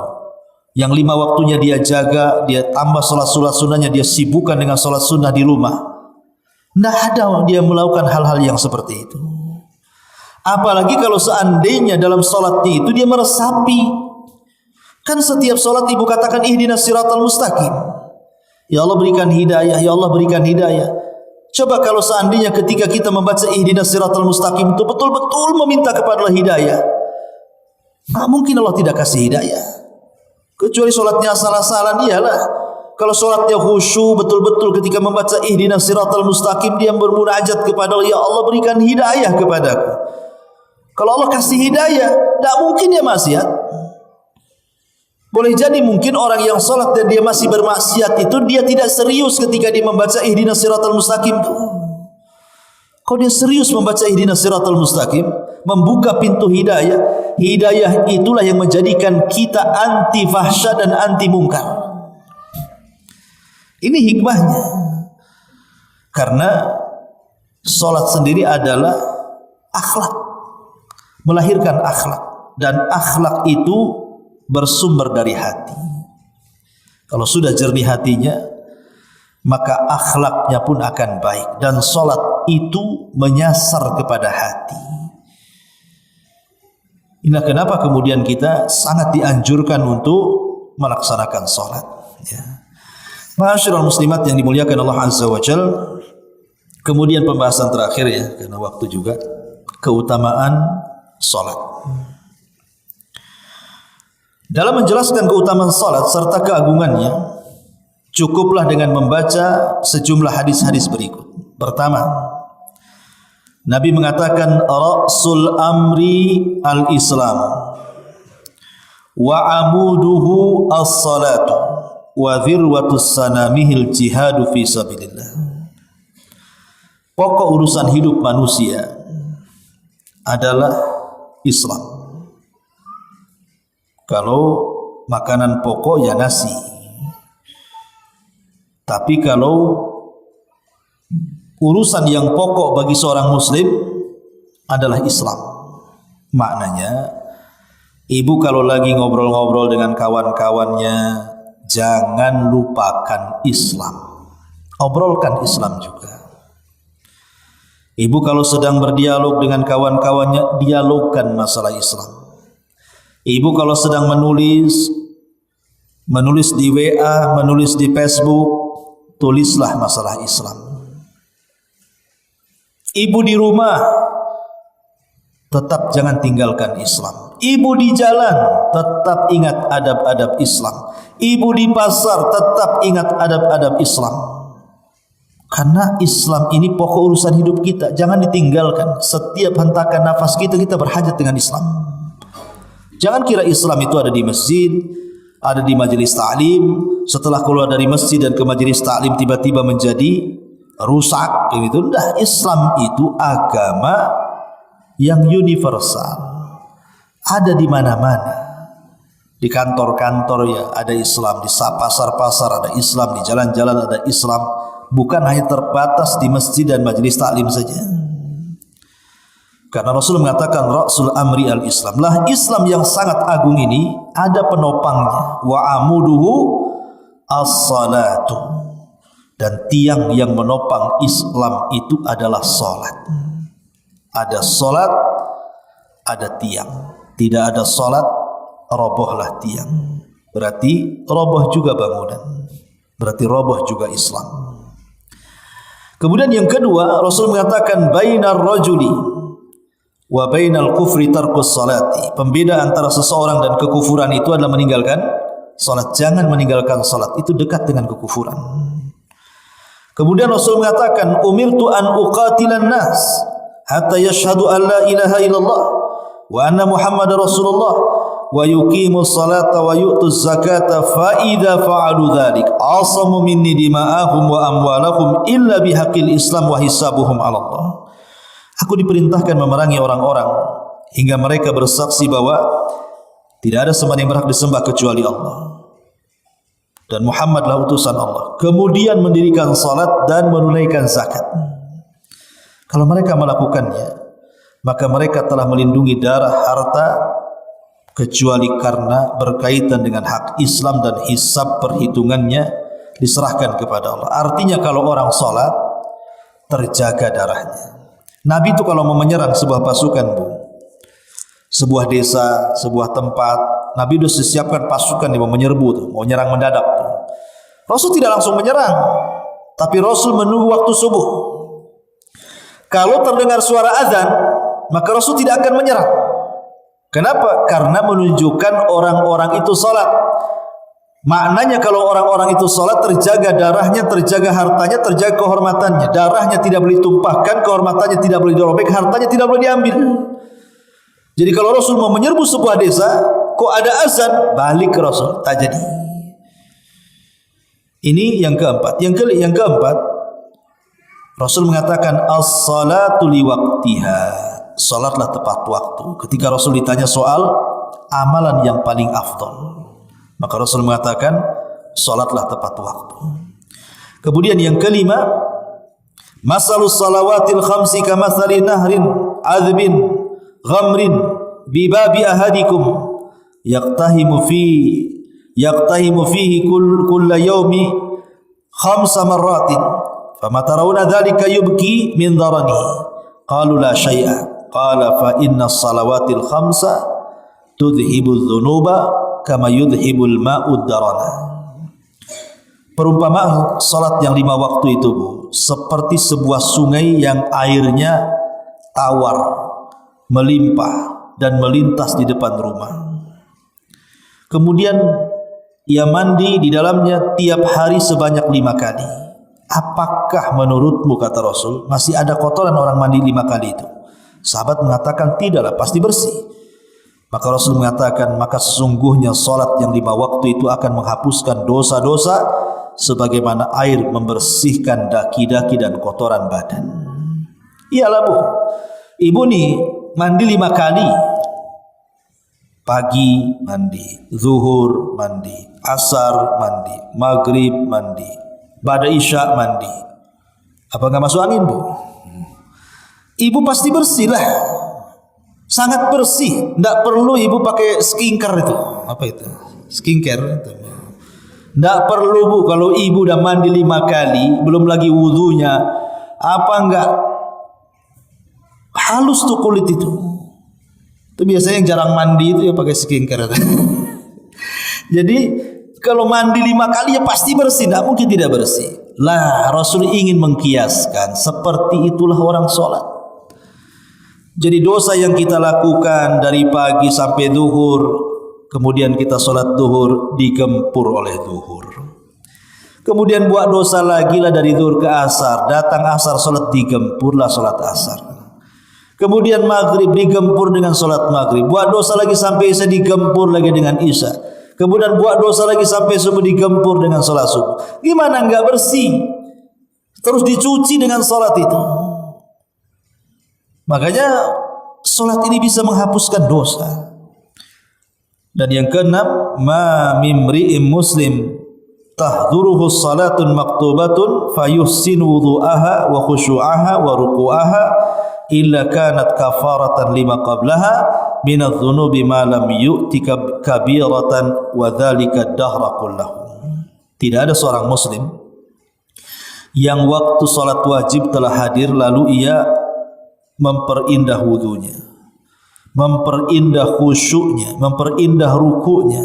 yang 5 waktunya dia jaga, dia tambah salat-salat sunnahnya, dia sibukkan dengan salat sunnah di rumah, tidak ada dia melakukan hal-hal yang seperti itu. Apalagi kalau seandainya dalam salatnya itu dia meresapi. Kan setiap salat ibu katakan ihdinas siratal mustaqim. Ya Allah berikan hidayah, ya Allah berikan hidayah. Coba kalau seandainya ketika kita membaca ihdinas siratal mustaqim itu betul-betul meminta kepada Allah hidayah, tak mungkin Allah tidak kasih hidayah. Kecuali solatnya asal-asalan, iyalah. Kalau solatnya khusyuk betul-betul ketika membaca ihdinas siratal mustaqim, dia bermunajat kepada Allah, ya Allah berikan hidayah kepadaku. Kalau Allah kasih hidayah, tak mungkin dia maksiat. Boleh jadi mungkin orang yang salat dan dia masih bermaksiat itu dia tidak serius ketika dia membaca ihdinas siratal mustaqim itu. Kalau dia serius membaca ihdinas siratal mustaqim, membuka pintu hidayah, hidayah itulah yang menjadikan kita anti fahsya dan anti mungkar. Ini hikmahnya. Karena salat sendiri adalah akhlak, melahirkan akhlak, dan akhlak itu bersumber dari hati. Kalau sudah jernih hatinya, maka akhlaknya pun akan baik, dan salat itu menyasar kepada hati. Inilah kenapa kemudian kita sangat dianjurkan untuk melaksanakan salat, ya. Ma'asyiral muslimat yang dimuliakan Allah Azza wa Jalla. Kemudian pembahasan terakhir, ya, karena waktu juga, keutamaan salat. Dalam menjelaskan keutamaan salat serta keagungannya, cukuplah dengan membaca sejumlah hadis-hadis berikut. Pertama, Nabi mengatakan ra'sul amri al-islam wa amuduhu as-salatu wa dhirwatus sanamihil jihadu fi sabilillah. Pokok urusan hidup manusia adalah Islam. Kalau makanan pokok ya nasi. Tapi kalau urusan yang pokok bagi seorang muslim adalah Islam. Maknanya, ibu kalau lagi ngobrol-ngobrol dengan kawan-kawannya, jangan lupakan Islam. Obrolkan Islam juga. Ibu kalau sedang berdialog dengan kawan-kawannya, dialogkan masalah Islam. Ibu kalau sedang menulis di WA, menulis di Facebook, tulislah masalah Islam. Ibu di rumah, tetap jangan tinggalkan Islam. Ibu di jalan, tetap ingat adab-adab Islam. Ibu di pasar, tetap ingat adab-adab Islam. Karena Islam ini pokok urusan hidup kita, jangan ditinggalkan. Setiap hentakan nafas kita berhajat dengan Islam. Jangan kira Islam itu ada di masjid, ada di majelis ta'lim. Setelah keluar dari masjid dan ke majelis ta'lim tiba-tiba menjadi rusak. Itu dah. Islam itu agama yang universal, ada di mana-mana. Di kantor-kantor ya ada Islam, di pasar-pasar ada Islam, di jalan-jalan ada Islam. Bukan hanya terbatas di masjid dan majelis taklim saja. Karena Rasul mengatakan ra'sul amri al-Islam. Lah Islam yang sangat agung ini ada penopangnya. Wa amuduhu as-salatu. Dan tiang yang menopang Islam itu adalah salat. Ada salat, ada tiang. Tidak ada salat, robohlah tiang. Berarti roboh juga bangunan. Berarti roboh juga Islam. Kemudian yang kedua, Rasul mengatakan bainar rajuli wa bainal kufri tarkus salati. Pembeda antara seseorang dan kekufuran itu adalah meninggalkan salat. Jangan meninggalkan salat, itu dekat dengan kekufuran. Kemudian Rasul mengatakan umirtu an uqatilan nas hatta yashhadu an la ilaha illallah wa anna Muhammadar Rasulullah wa yuqimus salata wa yu'tuz zakata fa idza fa'alu dzalik asamu minni dima'ahum wa amwalahum illa bihaqqil Islam wa hisabuhum 'ala Allah. Aku diperintahkan memerangi orang-orang hingga mereka bersaksi bahwa tidak ada sembahan yang berhak disembah kecuali Allah dan Muhammadlah utusan Allah. Kemudian mendirikan salat dan menunaikan zakat. Kalau mereka melakukannya, maka mereka telah melindungi darah, harta, kecuali karena berkaitan dengan hak Islam dan hisab perhitungannya diserahkan kepada Allah. Artinya kalau orang salat terjaga darahnya. Nabi itu kalau mau menyerang sebuah pasukan, sebuah desa, sebuah tempat, Nabi sudah siapkan pasukan yang mau menyerbu tuh, mau menyerang mendadak tuh. Rasul tidak langsung menyerang, tapi Rasul menunggu waktu subuh. Kalau terdengar suara azan, maka Rasul tidak akan menyerang. Kenapa? Karena menunjukkan orang-orang itu salat. Maknanya kalau orang-orang itu salat, terjaga darahnya, terjaga hartanya, terjaga kehormatannya. Darahnya tidak boleh ditumpahkan, kehormatannya tidak boleh dirobek, hartanya tidak boleh diambil. Jadi kalau Rasul mau menyerbu sebuah desa, kok ada azan, balik ke Rasul, tak jadi. Ini yang keempat. Yang keempat, Rasul mengatakan as-salatu liwaqtiha. Salatlah tepat waktu. Ketika Rasul ditanya soal amalan yang paling afdal, maka Rasul mengatakan salatlah tepat waktu. Kemudian yang kelima, masalus salawatil khamsi kamathali nahrin adbin ghamrin bibabi ahadikum yaqtahimu fihi kulla yawmi khamsa marratin fama tarawna dzalika yubki min darani qalu la syai'a qala fa inna salawatil khamsa tudhibu dzunuba kama yudhibul ma'ud darana. Perumpamaan salat yang 5 waktu itu, Bu, seperti sebuah sungai yang airnya tawar, melimpah dan melintas di depan rumah. Kemudian ia mandi di dalamnya tiap hari sebanyak 5 kali. Apakah menurutmu, kata Rasul, masih ada kotoran orang mandi 5 kali itu? Sahabat mengatakan tidaklah, pasti bersih. Maka Rasul mengatakan, maka sesungguhnya salat yang 5 waktu itu akan menghapuskan dosa-dosa sebagaimana air membersihkan daki-daki dan kotoran badan. Iyalah, Bu, ibu nih mandi 5 kali. Pagi mandi, zuhur mandi, asar mandi, maghrib mandi, ba'da isya mandi. Apa nggak masuk angin, Bu? Ibu pasti bersih lah, sangat bersih. Nggak perlu ibu pakai skincare itu. Apa itu? Skincare itu. Nggak perlu, Bu, kalau ibu udah mandi 5 kali, belum lagi wudunya, apa nggak halus tuh kulit itu. Itu biasanya yang jarang mandi itu ya pakai skincare. Jadi kalau mandi 5 kali ya pasti bersih, tidak mungkin tidak bersih. Lah Rasul ingin mengkiaskan seperti itulah orang sholat. Jadi dosa yang kita lakukan dari pagi sampai duhur, kemudian kita sholat duhur digempur oleh duhur. Kemudian buat dosa lagi lah dari duhur ke asar, datang asar sholat digempurlah sholat asar. Kemudian maghrib digempur dengan sholat maghrib. Buat dosa lagi sampai isya digempur lagi dengan isya. Kemudian buat dosa lagi sampai subuh digempur dengan sholat subuh. Gimana enggak bersih? Terus dicuci dengan sholat itu. Makanya sholat ini bisa menghapuskan dosa. Dan yang keenam, ma mimri'im muslim tahduruhu salatun maktubatun fayuhsin wudu'aha wa khusyu'aha wa ruku'aha illa kanat kafaratan lima qablaha minadh dhunubi ma lam yu'ti kabiratan wa dzalika dahra kullahu. Tidak ada seorang muslim yang waktu salat wajib telah hadir lalu ia memperindah wudunya, memperindah khusyuknya, memperindah rukunya,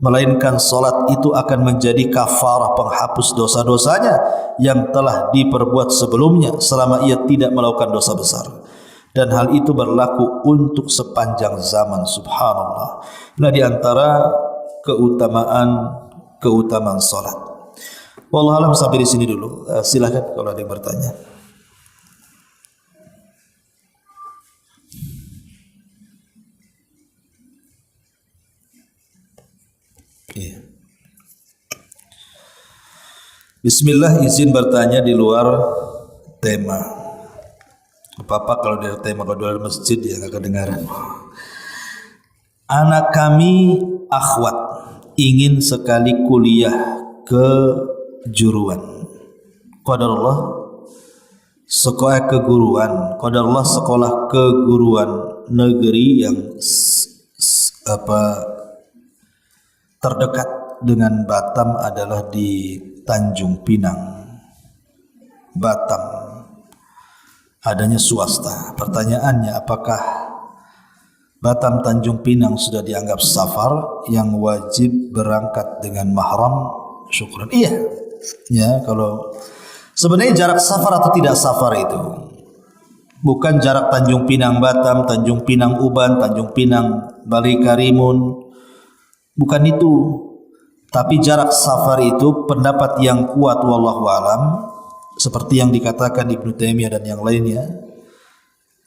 melainkan salat itu akan menjadi kafarah penghapus dosa-dosanya yang telah diperbuat sebelumnya selama ia tidak melakukan dosa besar. Dan hal itu berlaku untuk sepanjang zaman. Subhanallah. Nah, di antara keutamaan salat. Wallahu alam, sampai di sini dulu. Silakan kalau ada yang bertanya. Bismillah, izin bertanya di luar tema. Apa-apa kalau dari tema, kalau dari masjid ya nggak kedengaran. Anak kami akhwat ingin sekali kuliah kejuruan. Qadarullah sekolah keguruan. Qadarullah sekolah keguruan negeri yang terdekat dengan Batam adalah di Tanjung Pinang, Batam. Adanya swasta. Pertanyaannya, apakah Batam Tanjung Pinang sudah dianggap safar yang wajib berangkat dengan mahram? Syukran. Iya. Ya, kalau sebenarnya jarak safar atau tidak safar itu bukan jarak Tanjung Pinang Batam, Tanjung Pinang Uban, Tanjung Pinang Bali Karimun. Bukan itu. Tapi jarak safar itu pendapat yang kuat wallahu alam, seperti yang dikatakan Ibnu Taimiyah dan yang lainnya.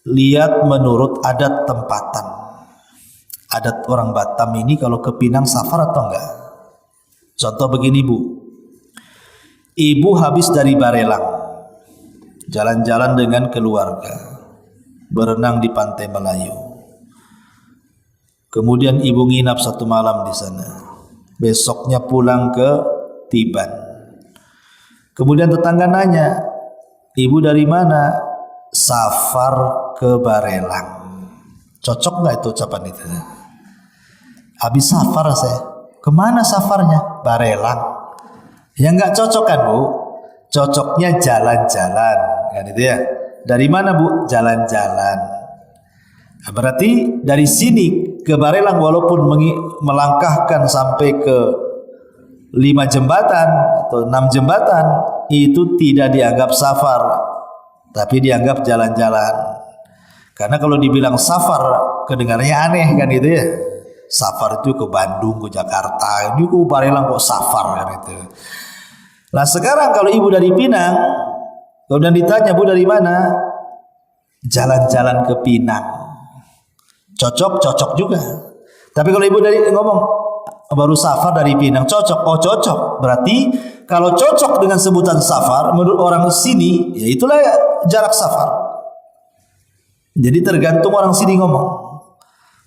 Lihat menurut adat tempatan. Adat orang Batam ini kalau ke Pinang safar atau enggak? Contoh begini, Bu. Ibu habis dari Barelang, jalan-jalan dengan keluarga, berenang di Pantai Melayu. Kemudian ibu nginap 1 malam di sana. Besoknya pulang ke Tiban. Kemudian tetangga nanya, ibu dari mana? Safar ke Barelang. Cocok nggak itu ucapan itu? Habis safar saya. Kemana safarnya? Barelang. Ya nggak cocok kan, Bu? cocoknya jalan-jalan, kan itu ya. Dari mana Bu? Jalan-jalan. Nah, berarti dari sini ke Barelang walaupun melangkahkan sampai ke 5 jembatan atau 6 jembatan, itu tidak dianggap safar, tapi dianggap jalan-jalan. Karena kalau dibilang safar, kedengarannya aneh kan itu ya. Safar itu ke Bandung, ke Jakarta, ini ke Barelang kok safar kan itu. Nah sekarang kalau ibu dari Pinang, kemudian ditanya Bu dari mana? Jalan-jalan ke Pinang. Cocok juga. Tapi kalau ibu dari ngomong baru safar dari Pinang, cocok. Oh cocok. Berarti kalau cocok dengan sebutan safar menurut orang sini, ya itulah jarak safar. Jadi tergantung orang sini ngomong.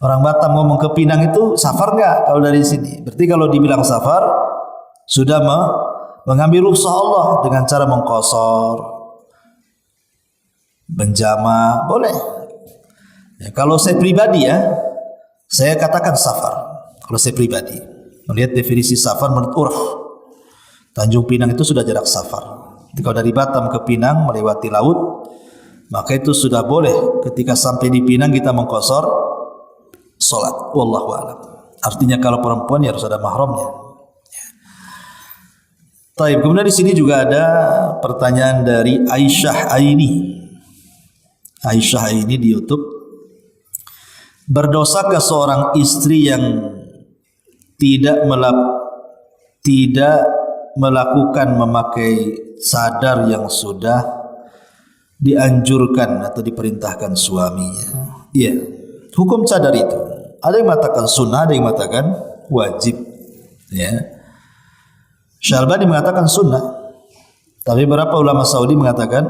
Orang Batam ngomong ke Pinang itu safar enggak kalau dari sini? Berarti kalau dibilang safar sudah mengambil rukhsah Allah dengan cara mengqasar, menjama, boleh. Ya, kalau saya pribadi ya, saya katakan safar. Kalau saya pribadi melihat definisi safar menurut urf, Tanjung Pinang itu sudah jarak safar. Jadi kalau dari Batam ke Pinang melewati laut, maka itu sudah boleh. Ketika sampai di Pinang kita mengqasar salat. Wallahu a'lam. Artinya kalau perempuan ya harus ada mahramnya. Taib. Kemudian di sini juga ada pertanyaan dari Aisyah Aini. Aisyah Aini di YouTube. Berdosakah seorang istri yang tidak melakukan memakai sadar yang sudah dianjurkan atau diperintahkan suaminya? Iya. Hukum cadar itu ada yang mengatakan sunnah, ada yang mengatakan wajib. Ya. Syalbani mengatakan sunnah, tapi beberapa ulama Saudi mengatakan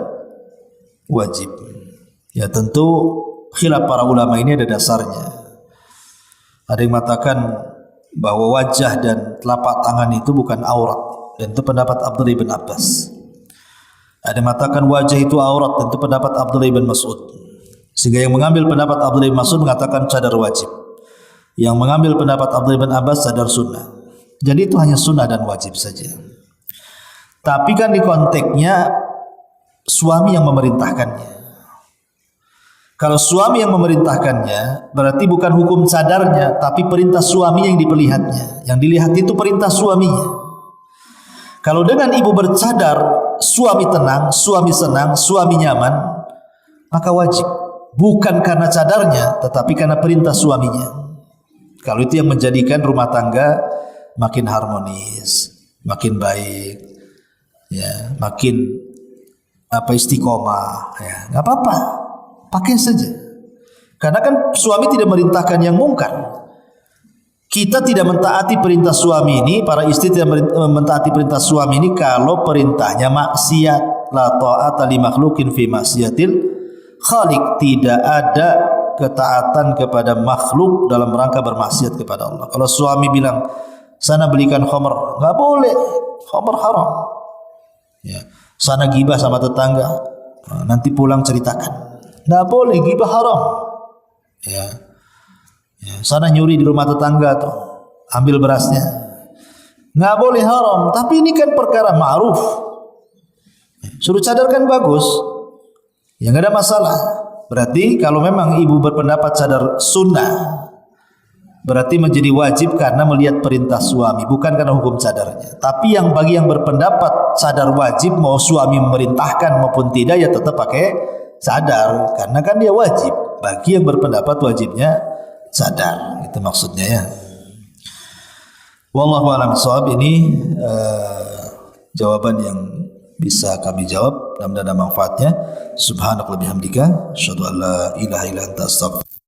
wajib. Ya tentu khilaf para ulama ini ada dasarnya. Ada yang mengatakan bahwa wajah dan telapak tangan itu bukan aurat, dan itu pendapat Abdullah bin Abbas. Ada yang mengatakan wajah itu aurat, dan itu pendapat Abdullah bin Mas'ud. Sehingga yang mengambil pendapat Abdullah bin Mas'ud mengatakan cadar wajib. Yang mengambil pendapat Abdullah bin Abbas cadar sunnah. Jadi itu hanya sunnah dan wajib saja. Tapi kan di konteksnya suami yang memerintahkannya. Kalau suami yang memerintahkannya, berarti bukan hukum cadarnya, tapi perintah suami yang diperlihatnya. Yang dilihat itu perintah suaminya. Kalau dengan ibu bercadar, suami tenang, suami senang, suami nyaman, maka wajib. Bukan karena cadarnya, tetapi karena perintah suaminya. Kalau itu yang menjadikan rumah tangga makin harmonis, makin baik, ya, makin istiqomah, ya, nggak apa-apa, pakai saja. Karena kan suami tidak merintahkan yang mungkar. Kita tidak mentaati perintah suami ini, para istri tidak mentaati perintah suami ini kalau perintahnya maksiat. La ta'ata li makhluqin fi maksiatil Khalik. Tidak ada ketaatan kepada makhluk dalam rangka bermaksiat kepada Allah. Kalau suami bilang sana belikan khamr, nggak boleh, khamr haram. Ya. Sana gibah sama tetangga, nanti pulang ceritakan, nggak boleh, gibah haram. Ya. Ya. Sana nyuri di rumah tetangga tuh, ambil berasnya, nggak boleh, haram. Tapi ini kan perkara ma'ruf. Suruh cadarkan bagus. Ya nggak ada masalah. Berarti kalau memang ibu berpendapat cadar sunnah, berarti menjadi wajib karena melihat perintah suami, bukan karena hukum cadarnya. Tapi yang bagi yang berpendapat cadar wajib, mau suami memerintahkan maupun tidak, ya tetap pakai cadar, karena kan dia wajib. Bagi yang berpendapat wajibnya cadar, itu maksudnya ya. Wallahu a'lam bishawab. Ini jawaban yang bisa kami jawab, mudah-mudahan ada manfaatnya. Subhanakallahumma bihamdika, asyhadu an la ilaha illa anta, astaghfiruka.